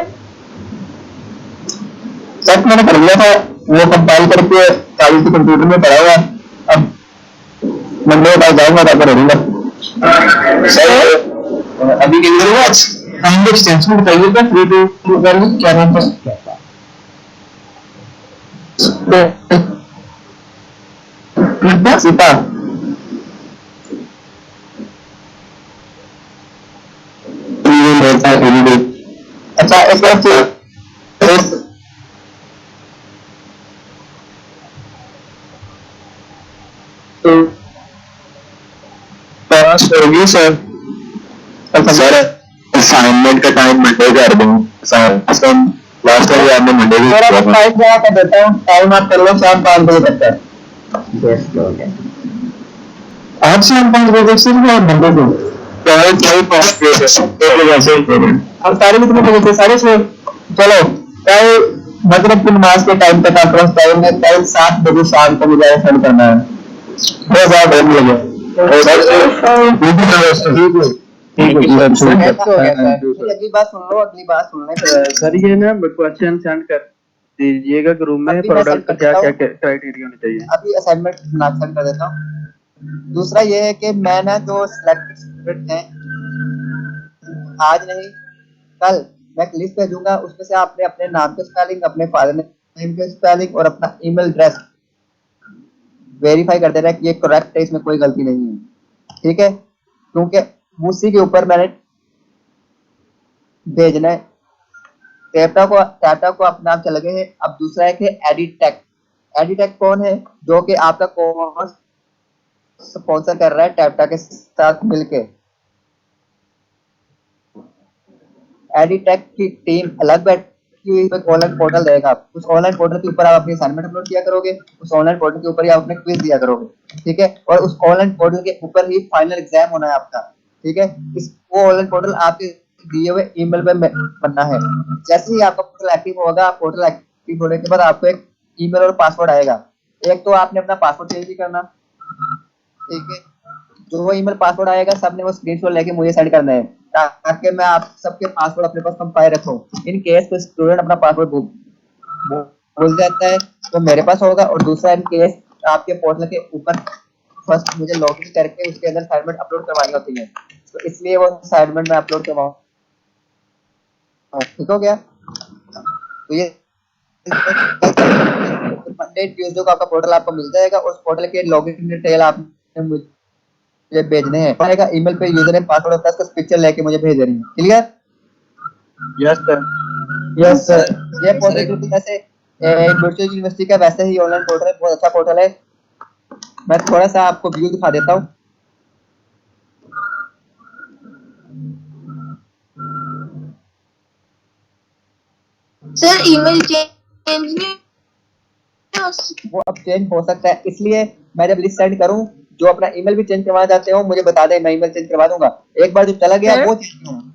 चेक मैंने कर लिया था, वो कंपाइल करके कागज के कंप्यूटर में पड़ा हुआ, अब मंडे के पास जाऊंगा ताकि रहूंगा अभी के लिए आज टाइम एक्सटेंशन बताइए था, फ्री टू क्या नाम था सीता अच्छा इस पास होगी सर। अच्छा सर असाइनमेंट का टाइम मंडे कर दूं, लास्ट टाइम आपने मंडे भी सर किया अब था। टाइम क्या कर देता हूँ, टाइम आप कर लो शाम 5 बजे तक का। यस हो गया। आज शाम 5 बजे सिर्फ और मंडे को चाहे 5 बजे ऐसे ही करें। अब सारे कितने बजे थे? 6:30। चलो कल मतलब कि नमाज के टाइम तक आपके पास टाइम है, कल 7 बजे शाम को मुझे सेंड करना है। बहुत ज़्यादा टाइम लगे ठीक है सर। ऐसा हो गया सर। अगली बात सुन लो, अगली बात सुनने सर ये ना क्वेश्चन सेंड कर दीजिएगा ग्रुप में, अभी मैं सेंड प्रोडक्ट कर क्या देता क्या हूँ, क्राइटेरिया होने चाहिए। अभी असाइनमेंट बना सेंड कर देता हूँ। दूसरा ये है कि मैं ना जो सिलेक्टेड स्टूडेंट हैं, आज नहीं कल मैं एक लिस्ट भेजूंगा, उसमें से आपने अपने नाम के स्पेलिंग, अपने फादर नेम के स्पेलिंग और अपना ईमेल एड्रेस वेरीफाई कर देना कि ये करेक्ट है, इसमें कोई गलती नहीं है, ठीक है? क्योंकि उसी के ऊपर मैंने भेजना है। टैपटा को अपना नाम चल गए हैं। अब दूसरा है कि एडिटेक। एडिटेक कौन है? जो कि आपका कोर्स स्पॉन्सर कर रहा है टैपटा के साथ मिलके। एडिटेक की टीम अलग बैठी हुई एक ऑनलाइन पोर्टल देगा। उस ऑनलाइन पोर्टल के ऊपर आप अपनी असाइनमेंट अपलोड किया करोगे, उस ऑनलाइन पोर्टल के ऊपर ही आप अपने क्विज दिया करोगे, ठीक है? और उस ऑनलाइन पोर्टल के ऊपर ही फाइनल एग्जाम होना है आपका, ठीक है? वो ऑनलाइन पोर्टल आपके दिए हुए ईमेल पे बनना है। जैसे ही आपका पोर्टल एक्टिव होगा, पोर्टल एक्टिव होने के बाद आपको एक ईमेल और पासवर्ड आएगा। एक तो आपने अपना पासवर्ड चेंज नहीं करना, ठीक है? जो ईमेल पासवर्ड आएगा सबने वो स्क्रीनशॉट लेके मुझे सेंड करना है, ताकि मैं आप सबके पासवर्ड अपने पास कंपाइल रखूं। इन केस कोई स्टूडेंट अपना पासवर्ड भूल जाता है तो मेरे पास होगा। और दूसरा इन केस आपके पोर्टल के ऊपर फर्स्ट मुझे लॉगिन करके उसके अंदर असाइनमेंट अपलोड करवानी होती है, तो इसलिए वो असाइनमेंट मैं अपलोड करवाऊँ। ठीक हो गया? तो ये मंडे ट्यूसडे को आपका पोर्टल आपको मिल जाएगा और उस पोर्टल के लॉगिन डिटेल आपने मुझे भेजने हैं। आएगा ईमेल पे यूजर नेम पासवर्ड होता है, उसका पिक्चर लेके मुझे भेज देनी है। Clear? Yes sir. Yes sir. ये पोर्टल बिल्कुल जैसे वर्चुअल यूनिवर्सिटी का वैसे ही ऑनलाइन पोर्टल है, बहुत अच्छा पोर्टल है। मैं थोड़ा सा आपको व्यू दिखा देता हूँ। सर ईमेल चेंज नहीं वो अब चेंज हो सकता है, इसलिए मैं जब लिस्ट सेंड करूं, जो अपना ईमेल भी चेंज करवाना चाहते हो मुझे बता दें, मैं ईमेल चेंज करवा दूंगा। एक बार जो चला गया वो चेंज नहीं होगा।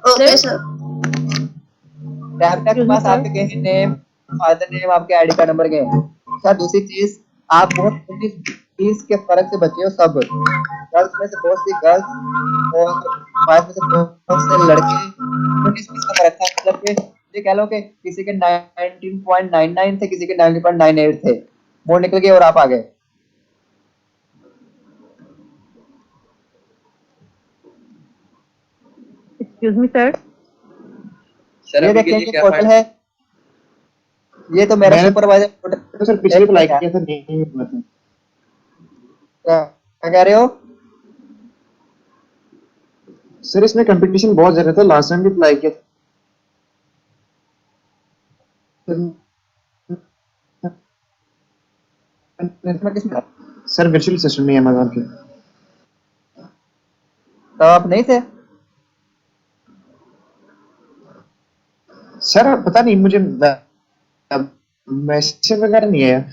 Okay sir. टैब के पास आपके गए नेम, फादर नेम, आपके आईडी कार्ड नंबर गए। सर दूसरी चीज, आप बहुत 19-20 के फर्क से बचे हो सब। गर्ल्स में से बहुत सी गर्ल्स और बॉयज में से बहुत से लड़के। 19-20 का फर्क था, मतलब कि ये कह लो कि किसी के 19.99 थे, किसी के 90.98 थे। वो निकल गए और आप आ गए। Excuse me sir. ये देखिए ये पोर्टल है, ये तो मेरा सुपरवाइजर पोर्टल। तो सर पिछले को लाइक किया था, नहीं हुआ था। क्या कह रहे हो? सर इसमें कंपटीशन बहुत ज्यादा था, लास्ट टाइम भी अप्लाई किया था। सर वर्चुअल सेशन में अमेज़न के। तो आप नहीं थे? सर पता नहीं, मुझे मैसेज वगैरह नहीं आया।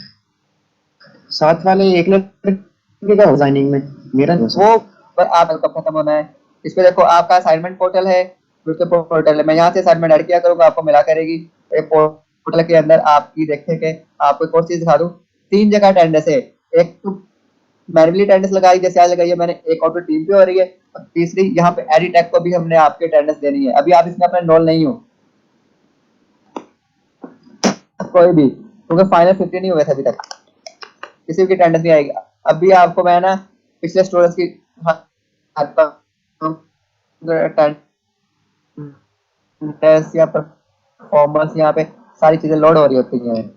साथ वाले एक लड़के का ज्वाइनिंग में, मेरा नहीं। वो पर आप कब खत्म होना है? इस पे देखो, आपका असाइनमेंट पोर्टल है, पोर्टल है। मैं यहाँ से असाइनमेंट ऐड किया करूंगा, आपको मिला करेगी। एक पोर्टल के अंदर आपकी देखें कि आपको एक और चीज दिखा दूं। 3 जगह अटेंडेंस है। एक तो मैनुअली अटेंडेंस लगाई, जैसे आज लगाई है मैंने, एक ऑटो टीम पे हो रही है, और तीसरी यहाँ पे एडिटेक को भी हमने आपके अटेंडेंस देनी है। अभी आप इसमें अपना इनरोल नहीं हो कोई भी, क्योंकि फाइनल 50 नहीं हुए थे अभी तक, किसी की अटेंडेंस नहीं आएगी। अभी आपको मैं ना पिछले स्टूडेंट्स की अटेंडेंस या परफॉर्मेंस, यहाँ पे सारी चीजें लोड हो रही होती हैं।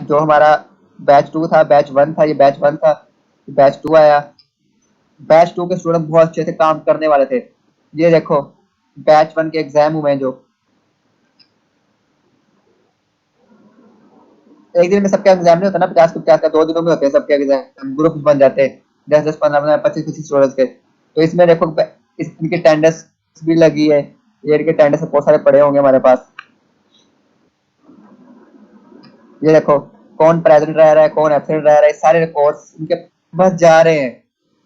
जो हमारा बैच 2 था, बैच 1 था, ये बैच 1 था, बैच 2 आया। बैच 2 के स्टूडेंट बहुत अच्छे से काम करने वाले थे। ये देखो बैच 1 के एग्जाम हुए हैं जो, एक दिन में सबके एग्जाम नहीं होता ना, 50-50 का 2 दिनों में होते हैं सबके एग्जाम, ग्रुप बन जाते हैं 10-10, 15-15, 25-25 स्टूडेंट्स के। तो इसमें देखो इनकी अटेंडेंस भी लगी है, ये इनके अटेंडेंस बहुत सारे पड़े होंगे हमारे पास। ये देखो कौन प्रेजेंट रह रहा है, कौन एब्सेंट रह रहा है, सारे रिकॉर्ड्स उनके पास जा रहे हैं।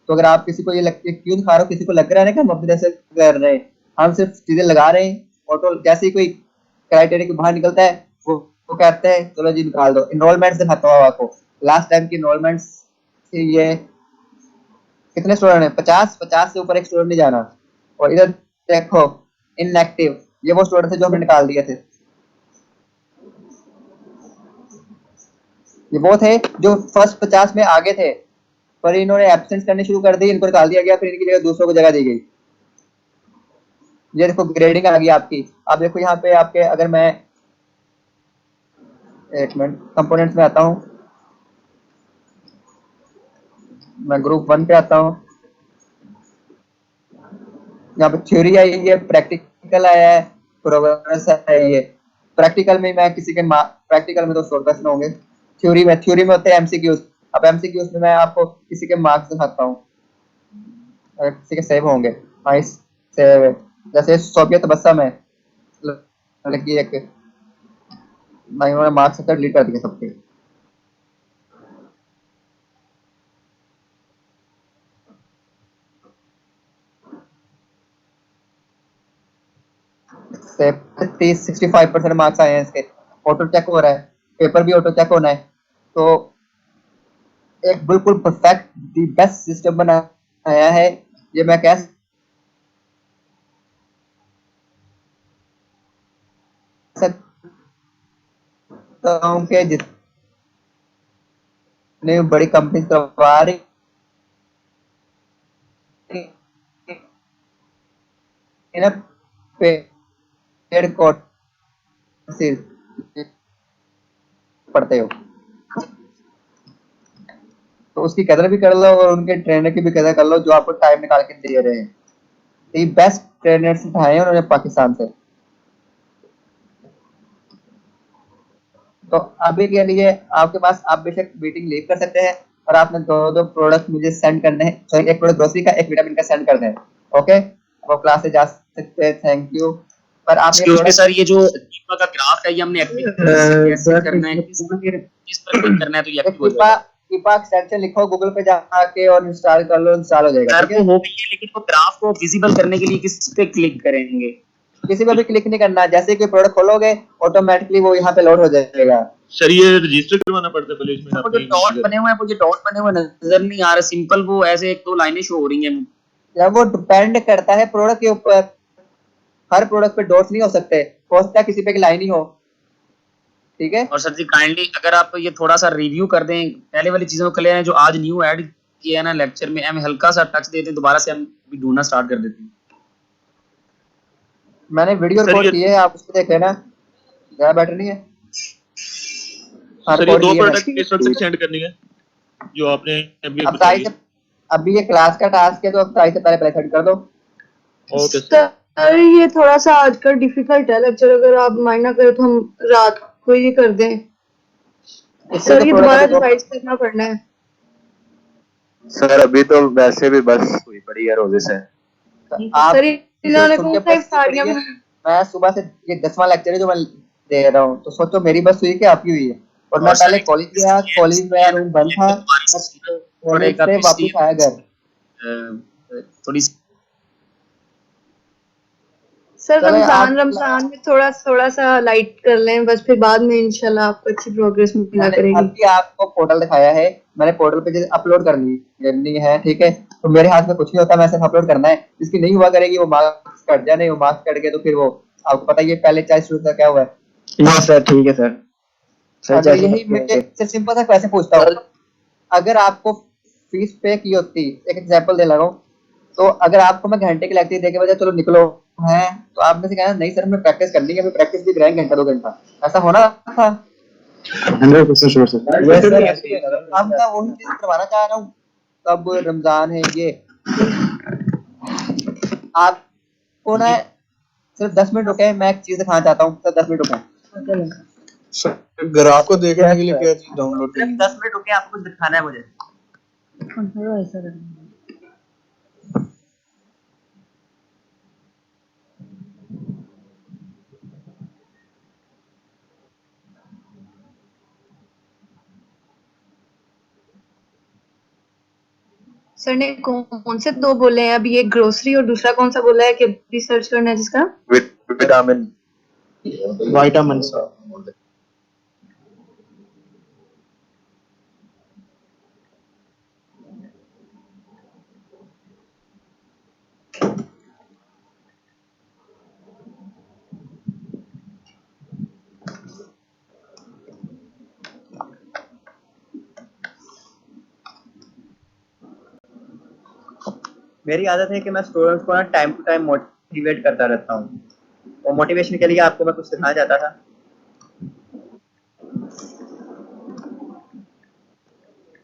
तो अगर आप किसी को ये क्यों दिखा रहे हो, किसी को लग रहा है ना कि हम अपनी तरह से कर रहे हैं, हम सिर्फ चीजें लगा रहे हैं। ऑटो जैसे ही कोई क्राइटेरिया के बाहर निकलता है वो कहते हैं चलो जी निकाल दो। इनरोलमेंट दिखाता हूँ आपको, लास्ट टाइम की इनरोलमेंट ये कितने स्टूडेंट है, 50 से ऊपर एक स्टूडेंट नहीं जाना। और इधर देखो इनएक्टिव, ये वो स्टूडेंट थे जो हमने निकाल दिए थे। ये वो थे जो फर्स्ट 50 में आगे थे, पर इन्होंने एब्सेंट करने शुरू कर दी, इनको निकाल दिया गया, फिर इनकी जगह दूसरों को जगह दी गई। ये देखो ग्रेडिंग आ गई आपकी। आप देखो यहाँ पे आपके, अगर मैं एक मिनट कंपोनेंट्स में आता हूँ, मैं ग्रुप 1 पे आता हूँ। यहाँ पे थ्योरी आई है, प्रैक्टिकल आया है, प्रोग्रेस है। ये प्रैक्टिकल में मैं किसी के प्रैक्टिकल में तो शॉर्ट क्वेश्चन होंगे, थ्योरी में होते हैं एमसीक्यूज। अब एमसीक्यूज में मैं आपको किसी के मार्क्स दिखाता हूँ, अगर किसी के सेव होंगे। हाँ इस सेव है, जैसे सोवियत बस्सा में लड़की एक, मैं उन्होंने मार्क्स डिलीट कर दिए सबके। से 65% मार्क्स आए हैं इसके। ऑटो चेक हो रहा है, पेपर भी ऑटो चेक होना है। तो एक बिल्कुल परफेक्ट दी बेस्ट सिस्टम बनाया है। ये मैं कह सकता हूँ कि जितनी बड़ी कंपनी करवा रही है ना पेड कोर्सेज पढ़ते हो, तो उसकी कदर भी कर लो और उनके ट्रेनर की भी कदर कर लो जो आपको टाइम निकाल के दे रहे हैं। ये बेस्ट ट्रेनर्स उठाए हैं उन्होंने पाकिस्तान से। तो अभी के लिए आपके पास, आप बेशक मीटिंग लीव कर सकते हैं और आपने दो प्रोडक्ट मुझे सेंड करने हैं, सॉरी एक प्रोडक्ट ग्रोसरी का, एक विटामिन का सेंड कर दें। ओके, वो क्लास से जा सकते हैं, थैंक यू। पर आप ये एक्सक्यूज मी प्रोडक्ट सर, ये जो कीपा का ग्राफ है ये हमने एक्टिव कैसे करना है, किस पर क्लिक करना है तो ये एक्टिव हो जाएगा? कीपा एक्सटेंशन लिखो गूगल पे जाके और इंस्टॉल कर लो, इंस्टॉल हो जाएगा। सर ठीक है, वो हो गई है, लेकिन वो ग्राफ को विजिबल करने के लिए किस पे क्लिक करेंगे? किसी पे भी क्लिक नहीं करना, जैसे कोई प्रोडक्ट खोलोगे ऑटोमेटिकली वो यहाँ पे लोड हो जाएगा। सर ये रजिस्टर करवाना पड़ता है प्लेसमेंट वो जो अपनी डॉट बने हुए हैं, वो जो डॉट बने हुए नजर नहीं आ रहे, सिंपल वो ऐसे एक दो लाइनें शो हो रही हैं। या वो डिपेंड करता है प्रोडक्ट के ऊपर, हर प्रोडक्ट पे डॉट्स नहीं हो सकते, हो सकता है किसी पे एक लाइन ही हो। ठीक है, और सर जी काइंडली अगर आप ये थोड़ा सा रिव्यू कर दें पहले वाली चीजों को क्लियर है जो आज न्यू ऐड किया है ना लेक्चर में, हमें हल्का सा टच देते हैं, दोबारा से हम भी ढूंढना स्टार्ट कर देते हैं। मैंने वीडियो सर रिकॉर्ड की है, आप उसको देख लेना, ज्यादा बेटर नहीं है। हाँ सर ये रिकॉर्ड दो की है प्रोडक्ट मैंने। किस वक्त सेंड करनी है जो आपने अभी अब बताई है? अभी ये क्लास का टास्क है तो अब ताई से पहले प्रेजेंट कर दो। Okay sir. सर ये थोड़ा सा आजकल डिफिकल्ट है लेक्चर, अगर आप माइंड ना करें तो हम रात को ही कर दें। इससे सर तो ये प्रोडक्ट दोबारा अभी दो, रिवाइज करना पड़ना है। सर अभी तो वैसे भी बस हुई पड़ी है रोजे से। आप सर इसे इन्होंने सुन कौन के सा बस स्टार्टिंग पढ़िए। में मैं सुबह से, ये 10वां लेक्चर है जो मैं दे रहा हूँ, तो सोचो मेरी बस हुई कि आपकी हुई है। और मैं और सर पहले कॉलेज गया, कॉलेज में रूम बंद था, कॉलेज पड़ेगा से तो वापस आया घर। थोड़ी सर चले आप, रमजान में थोड़ा थोड़ा सा लाइट कर लें बस, फिर बाद में इंशाल्लाह आपको अच्छी प्रोग्रेस मिला मैंने करेगी। अभी आपको पोर्टल दिखाया है, मैंने पोर्टल पे अपलोड करनी है। ठीक है, तो मेरे हाथ में कुछ नहीं होता, मैं सिर्फ अपलोड करना है। जिसकी नहीं हुआ करेगी वो मार्क्स कट जाए, नहीं वो मार्क्स कट गए तो फिर वो, आपको पता ही है पहले चाहे शुरू का क्या हुआ है। हाँ सर ठीक है सर। अगर यही मैं सिंपल सा क्वेश्चन पूछता हूँ, अगर आपको फीस पे की होती, एक एग्जांपल दे लगा हूँ, तो अगर आपको मैं घंटे की लेक्चर देके बजाय चलो निकलो है, तो आपने से कहना नहीं सर हमें प्रैक्टिस करनी है, हमें प्रैक्टिस भी कराएंगे घंटा 2 घंटा, ऐसा होना था। 100% श्योर सर। हम मैं वही चीज करवाना चाह रहा हूँ। कब रमजान है ये, आपको ना सिर्फ 10 मिनट रुके, मैं एक चीज दिखाना चाहता हूँ, सिर्फ 10 मिनट रुके, सर ग्राफ को देखने के लिए क्या चीज डाउनलोड सिर्फ करनी 10 मिनट रुके, आपको कुछ दिखाना है मुझे। सर ने कौन से दो बोले हैं अभी, एक ग्रोसरी और दूसरा कौन सा बोला है कि अभी सर्च करना है जिसका? Vitamin vitamin. मेरी आदत है कि मैं स्टूडेंट्स को ना टाइम टू टाइम मोटिवेट करता रहता हूँ, और मोटिवेशन के लिए आपको मैं कुछ सिखाना चाहता था।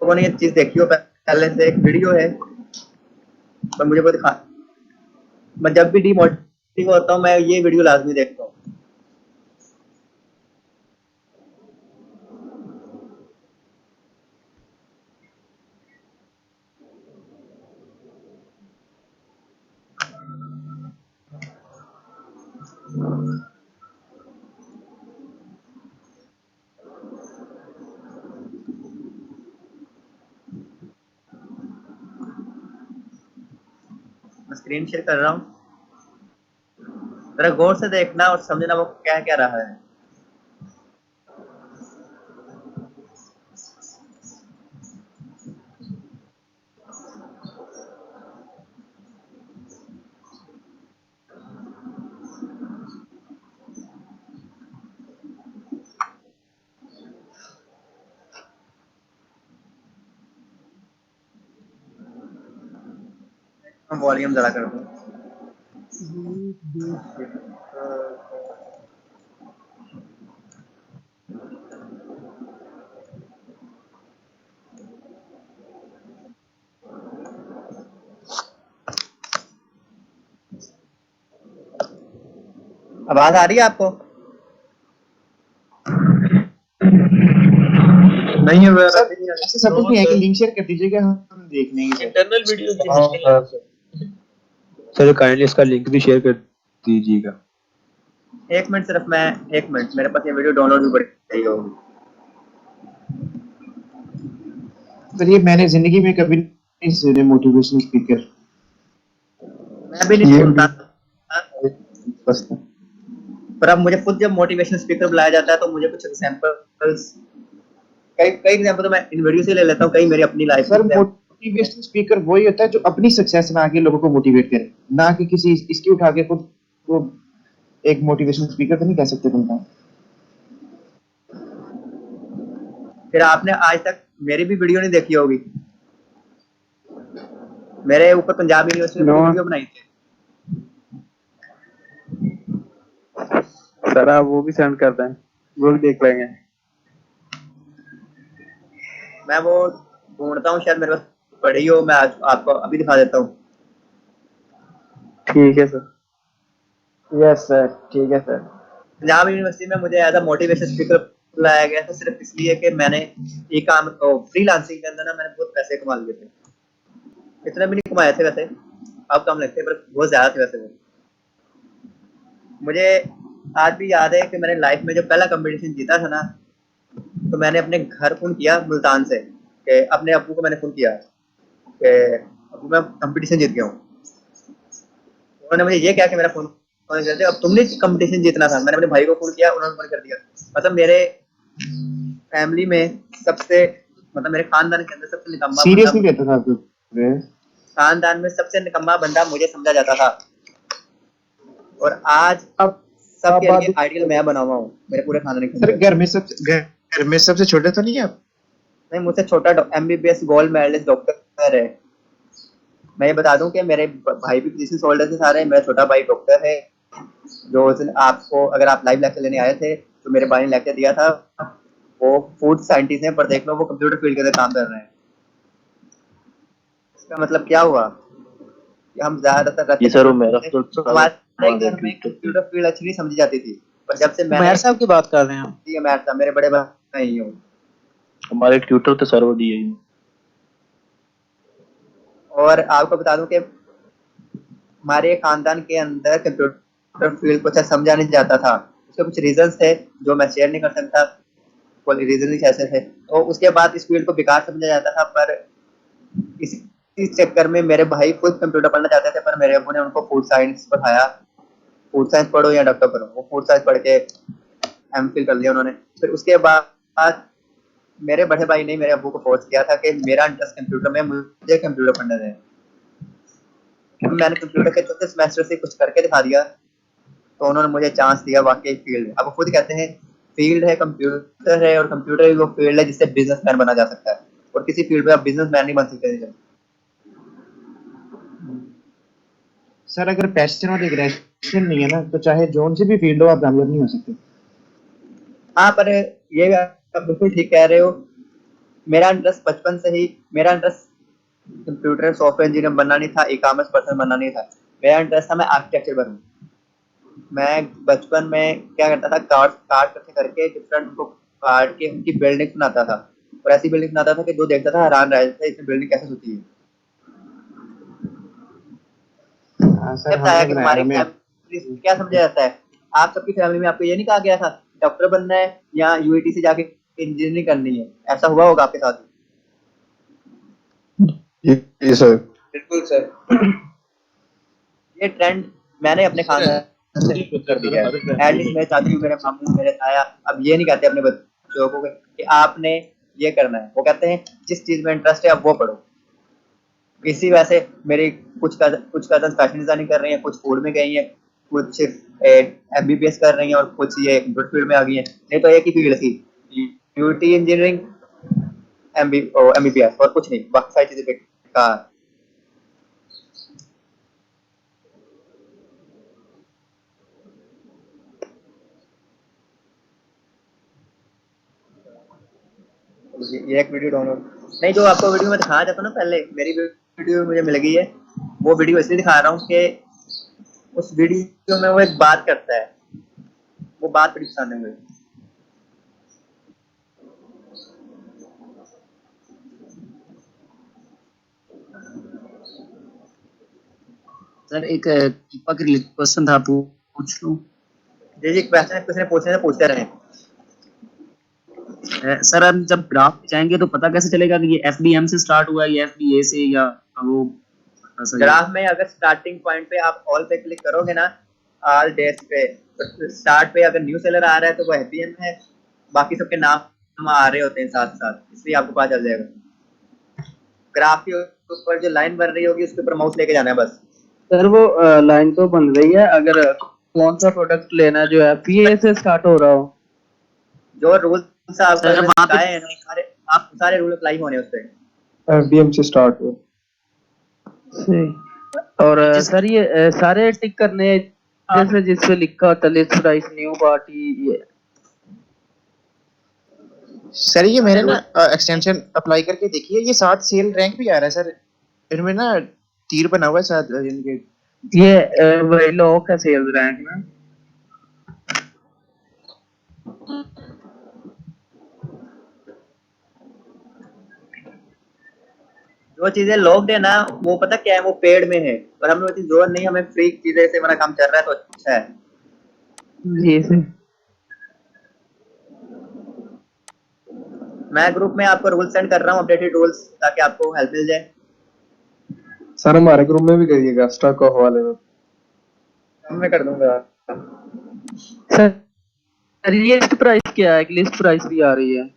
लोगों ने ये चीज देखी हो पहले से, एक वीडियो है, पर मुझे वो दिखा, मैं जब भी डिमोटिवेट होता हूँ मैं ये वीडियो लाजमी देखता हूँ। मैं स्क्रीन शेयर कर रहा हूँ, जरा गौर से देखना और समझना वो क्या क्या रहा है। हम वॉल्यूम जरा कर दूँ। आवाज आ रही है आपको? नहीं है वह सर ऐसे सब कुछ नहीं है कि लिंक शेयर कर दीजिएगा, हम देख लेंगे। इंटरनल वीडियो सर काइंडली इसका लिंक भी शेयर कर दीजिएगा। एक मिनट सिर्फ, मैं एक मिनट, मेरे पास ये वीडियो डाउनलोड भी पड़ी रही होगी। सर ये मैंने जिंदगी में कभी नहीं सुने मोटिवेशनल स्पीकर। मैं भी नहीं सुनता, बस पर अब मुझे खुद जब मोटिवेशनल स्पीकर बुलाया जाता है तो मुझे कुछ एग्जांपल्स, कई कई एग्जांपल तो मैं इन वीडियो से ले लेता हूँ, कई मेरी अपनी लाइफ सर से। मोटिवेशनल स्पीकर वही होता है जो अपनी सक्सेस में आके लोगों को मोटिवेट करे, ना कि किसी इसकी उठा के खुद को एक मोटिवेशनल स्पीकर तो नहीं कह सकते बनता। फिर आपने आज तक मेरी भी वीडियो नहीं देखी होगी, मेरे ऊपर पंजाब यूनिवर्सिटी में वीडियो बनाई थी। सर आप वो भी सेंड कर दें, वो भी देख लेंगे। मैं वो ढूंढता हूँ, शायद मेरे पास पड़ी हो, मैं आज आपको अभी दिखा देता हूँ। ठीक है सर। यस सर, ठीक है सर। पंजाब यूनिवर्सिटी में मुझे एज अ मोटिवेशन स्पीकर बुलाया गया था सिर्फ इसलिए कि मैंने ये काम फ्रीलांसिंग के अंदर ना मैंने बहुत पैसे कमा लिए थे। इतने भी नहीं कमाए थे वैसे, अब कम लगते पर बहुत ज्यादा थे वैसे वो। मुझे आज भी याद है कि मैंने लाइफ में जो पहला कंपटीशन जीता था ना, तो मैंने अपने घर फोन किया मुल्तान से, कि अपने अब्बू को मैंने फोन किया कि अब्बू मैं कंपटीशन जीत गया हूँ। उन्होंने मुझे ये कहा कि मेरा फोन कर दिया, अब तुमने कंपटीशन जीतना था। मैंने अपने भाई को फोन किया, उन्होंने फोन कर दिया। मतलब मेरे फैमिली में सबसे, मतलब मेरे खानदान के अंदर सबसे निकम्मा सीरियसली कहता था आपको? खानदान में सबसे निकम्मा बंदा मुझे समझा जाता था, और आज अब सबके लिए आइडियल मैं बना हुआ हूँ मेरे पूरे खानदान के सर अंदर। घर में सबसे छोटे तो नहीं है आप? नहीं, मुझसे छोटा MBBS गोल्ड मेडलिस्ट डॉक्टर है। मैं ये बता दूं कि मेरे भाई भी फिजिशियन होल्डर से सारे, मेरा छोटा भाई डॉक्टर है। जो उस दिन आपको, अगर आप लाइव लेक्चर लेने आए थे तो मेरे भाई ने लेक्चर दिया था, वो फूड साइंटिस्ट हैं, पर देख लो वो कंप्यूटर फील्ड के अंदर काम कर रहे हैं। इसका मतलब क्या हुआ कि हम ज्यादातर ये सर मेरा तो हमारे घर में कंप्यूटर फील्ड अच्छी नहीं समझी जाती थी, पर जब से मैंने, उमैर साहब की बात कर रहे हैं आप? जी मैं था, मेरे बड़े भाई हूँ। हमारे ट्यूटर तो सर्वर दिए ही। और आपको बता दूं कि हमारे खानदान के अंदर कंप्यूटर फील्ड को अच्छा समझा नहीं जाता था। उसके कुछ रीजंस थे जो मैं शेयर नहीं कर सकता, वो रीजन ही ऐसे थे। तो उसके बाद इस फील्ड को बेकार समझा जाता था, पर इस इस चक्कर में मेरे भाई खुद कंप्यूटर पढ़ना चाहते थे, पर मेरे अब्बू ने उनको फूड साइंस पढ़ाया। फूड साइंस पढ़ो या डॉक्टर करो। वो फूड साइंस पढ़ के एमफिल कर लिया उन्होंने। फिर उसके बाद मेरे बड़े भाई ने मेरे अब्बू को फोर्स किया था कि मेरा इंटरेस्ट कंप्यूटर में, मुझे कंप्यूटर पढ़ने दें। मैंने कंप्यूटर के चौथे सेमेस्टर से कुछ करके दिखा दिया, तो उन्होंने मुझे चांस दिया। वाकई फील्ड है, अब वो खुद कहते हैं फील्ड है, कंप्यूटर है, और कंप्यूटर ही वो फील्ड है जिससे बिजनेसमैन बना जा सकता है, और किसी फील्ड में आप बिजनेसमैन नहीं बन सकते। सर अगर पैशन और एग्रेशन नहीं है ना, तो चाहे जोन से भी फील्ड हो, आप कामयाब नहीं हो सकते। हाँ, पर ये आप बिल्कुल ठीक कह रहे हो। मेरा इंटरेस्ट बचपन से ही, मेरा इंटरेस्ट कंप्यूटर सॉफ्टवेयर इंजीनियर बनना नहीं था, ई कॉमर्स पर्सन बनना नहीं था। मेरा इंटरेस्ट था मैं आर्किटेक्चर बनूं। मैं बचपन में क्या करता था, कार्ड इकट्ठे करके डिफरेंट को काट के उनकी बिल्डिंग बनाता था, और ऐसी बिल्डिंग बनाता था कि जो देखता था हैरान रह जाता था इसमें बिल्डिंग कैसे होती है। हाँ सर, जब बताया हमने कि बनाया, हमारी हमें फैमिली क्या समझा जाता है, आप सबकी फैमिली में आपको ये नहीं कहा गया था डॉक्टर बनना है या यूईटी से जाके इंजीनियरिंग करनी है? ऐसा हुआ होगा आपके साथ? ये सर। बिल्कुल सर। ये ट्रेंड मैंने अपने खानदान से शुरू कर दिया है। एटलीस्ट मेरे चाचू, मेरे मामू, मेरे ताया अब ये नहीं कहते अपने बच्चों को कि आपने ये करना है। वो कहते हैं जिस चीज में इंटरेस्ट है आप वो पढ़ो। इसी वजह से मेरी कुछ कजन फैशन डिजाइनिंग कर रही हैं, कुछ फूड में गई हैं, कुछ एमबीबीएस कर रही हैं, और कुछ ये कंप्यूटर फील्ड में आ गई हैं। नहीं तो एक ही फील्ड थी, यूटी इंजीनियरिंग, एमबीबीएस, और कुछ नहीं। बाकी सारी चीजें बेकार। ये एक वीडियो डाउनलोड नहीं, जो आपको वीडियो में दिखाया जाता ना पहले, मेरी वीडियो मुझे मिल गई है। वो वीडियो इसलिए दिखा रहा हूँ कि उस वीडियो में वो एक बात करता है, वो बात बड़ी पसंद है मुझे। सर एक कीपा के क्वेश्चन था, पूछ लूं? जी क्वेश्चन किसी ने पूछने से पूछते रहे। सर हम जब ग्राफ पे जाएंगे तो पता कैसे चलेगा कि ये एफबीएम से स्टार्ट हुआ है या एफबीए से, या वो ऐसा ही? ग्राफ में अगर स्टार्टिंग पॉइंट पे आप ऑल पे क्लिक करोगे ना, ऑल डेट्स पे, तो स्टार्ट पे अगर न्यू सेलर आ रहा है तो वो एफबीएम है, बाकी सबके नाम आ रहे होते हैं साथ साथ, इसलिए आपको पता चल जाएगा। ग्राफ के ऊपर जो लाइन बन रही होगी उसके ऊपर माउस लेके जाना है बस। सर वो लाइन तो बन रही है, अगर कौन सा प्रोडक्ट लेना है जो एफबीए से स्टार्ट हो रहा हो, जो रूल्स आपको सर वहाँ पे बताए हैं ना, सारे रूल अप्लाई होने उस पे। एफडीएम से स्टार्ट हो। सही। और सर ये सारे टिक करने हैं, जैसे जिस पे लिखा होता है लिस्ट प्राइस न्यू पार्टी, ये सर ये मैंने ना एक्सटेंशन अप्लाई करके देखी है, ये साथ सेल रैंक भी आ रहा है सर। इनमें ना तीर बना हुआ है साथ इनके। ये वही लॉक है सेल्स रैंक ना। जो चीजें लॉक्ड है ना, वो पता क्या है, वो पेड में है, और हमें वो चीज जरूरत नहीं, हमें फ्री चीजें से हमारा काम चल रहा है तो अच्छा है। जी सर। मैं ग्रुप में आपको रूल्स सेंड कर रहा हूँ, अपडेटेड रूल्स, ताकि आपको हेल्प मिल जाए। सर हमारे ग्रुप में भी करिएगा स्टॉक ऑफ वाले में। मैं कर दूंगा। सर ये लिस्ट प्राइस क्या है? लिस्ट प्राइस भी आ रही है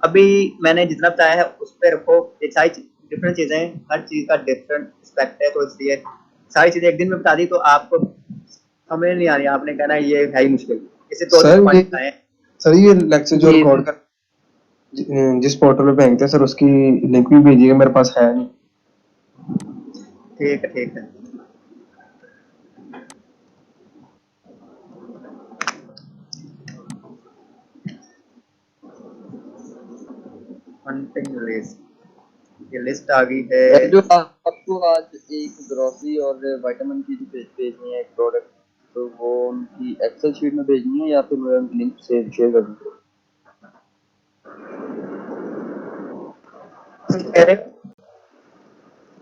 अभी मैंने जितना बताया है उस पर रखो। ये सारी डिफरेंट चीजें हैं, हर चीज का डिफरेंट एस्पेक्ट है, तो इसलिए सारी चीजें एक दिन में बता दी तो आपको समझ नहीं आ रही, आपने कहना ये है ही मुश्किल। इसे दो सर पॉइंट बताए। सर ये लेक्चर जो रिकॉर्ड कर जिस पोर्टल पे फेंकते हैं सर, उसकी लिंक भी भेजिएगा, मेरे पास है नहीं। ठीक है, ठीक है। हंटिंग लिस्ट, ये लिस्ट आ गई है। जो आपको आज एक ग्रोसरी और विटामिन की जो भेजनी है एक प्रोडक्ट, तो वो उनकी एक्सेल शीट में भेजनी है या फिर मैं उनकी लिंक से शेयर कर दूँ?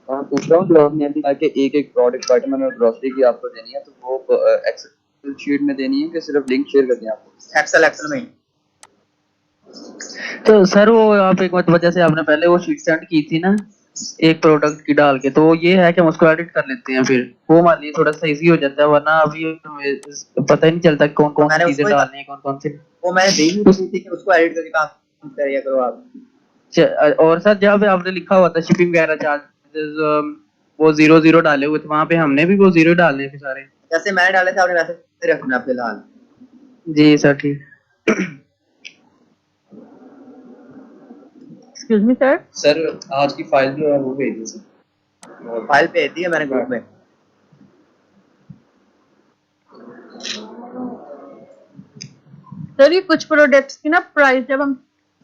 हाँ पूछ रहा हूँ, जो आपने अभी कहा कि एक एक प्रोडक्ट विटामिन और ग्रोसरी की आपको देनी है, तो वो एक्सेल शीट में देनी है कि सिर्फ लिंक शेयर करनी है आपको? एक्सेल में ही। तो सर वो आप एक वजह से आपने पहले वो शीट सेंड की थी ना, एक प्रोडक्ट की डाल के, तो ये है कि हम उसको एडिट कर लेते हैं, फिर वो हमारे लिए थोड़ा सा इजी हो जाता है, वरना अभी हमें पता ही नहीं चलता कौन कौन सी मैंने चीजें उसको डालनी है, कौन कौन सी। वो मैंने देखी थी कि उसको एडिट करके काम करिए करो आप। और सर जहाँ पे आपने लिखा हुआ था शिपिंग वगैरह चार्जेस, वो 0 डाले हुए थे, वहां पे हमने भी वो 0 डालने थे सारे। जैसे मैंने डाले थे आपने वैसे रखना फिलहाल। जी सर ठीक। Excuse me sir. सर आज की फाइल जो है वो भेज दीजिए। फाइल भेज दी है मैंने ग्रुप में। सर ये कुछ प्रोडक्ट्स की ना प्राइस जब हम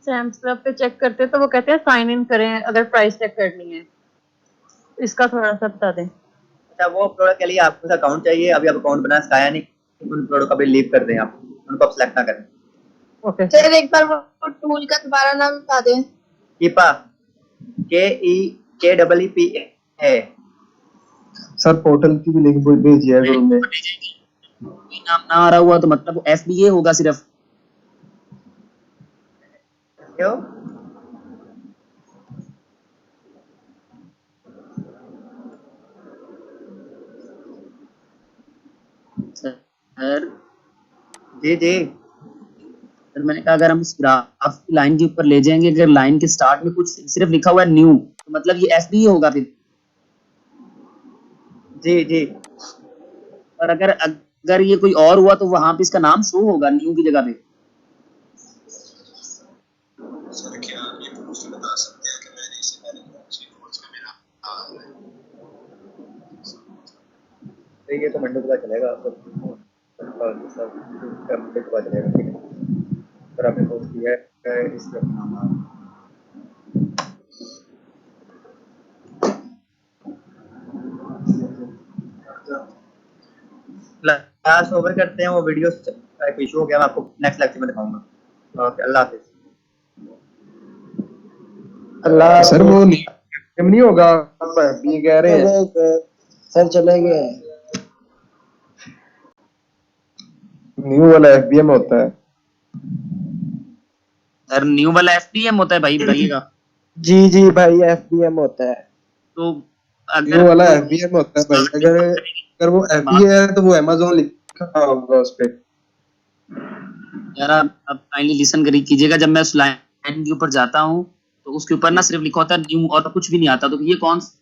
सैम्स पे चेक करते हैं तो वो कहते हैं साइन इन करें अगर प्राइस चेक करनी है, इसका थोड़ा सा बता दें। अच्छा वो प्रोडक्ट के लिए आपको अकाउंट चाहिए, अभी आप अकाउंट बना सिखाया नहीं, उन प्रोडक्ट का भी लीव कर दें आप, उनको आप सेलेक्ट ना करें। ओके सर एक बार वो टूल का दोबारा नाम बता दें। कीपा KEKEEPA। सर पोर्टल की भी लिंक भेजिए है ग्रुप में। कोई नाम ना आ रहा हुआ तो मतलब FBA होगा सिर्फ। क्यों? सर जी जी सर मैंने कहा अगर हम इस ग्राफ की लाइन के ऊपर ले जाएंगे, अगर लाइन के स्टार्ट में कुछ सिर्फ लिखा हुआ है न्यू, तो मतलब ये FBA होगा फिर। जी जी और अगर ये कोई और हुआ तो वहां पे इसका नाम शो होगा न्यू की जगह पे। तो ये तो मंडे को पता चलेगा आपको, सब मंडे को पता चलेगा। ठीक है सर आपने पोस्ट किया है इसका नाम क्लास ओवर करते हैं। वो वीडियो का इशू हो गया, मैं आपको नेक्स्ट लेक्चर में दिखाऊंगा। ओके अल्लाह हाफिज। अल्लाह सर वो नहीं होगा, आप ये कह रहे हैं सर चले गए। न्यू वाला एफबीएम होता है। सर न्यू वाला FBM होता है भाई, बताइएगा। जी जी भाई एफबीएम होता है। तो न्यू अगर वाला एफबीएम होता है भाई। अगर वो एफबीए है तो वो अमेज़न लिखा होगा उस पे। यार आप काइंडली लिसन कीजिएगा, जब मैं उस लाइन के ऊपर जाता हूँ तो उसके ऊपर ना सिर्फ लिखा होता है न्यू और कुछ भी नहीं आता, तो ये कौन सा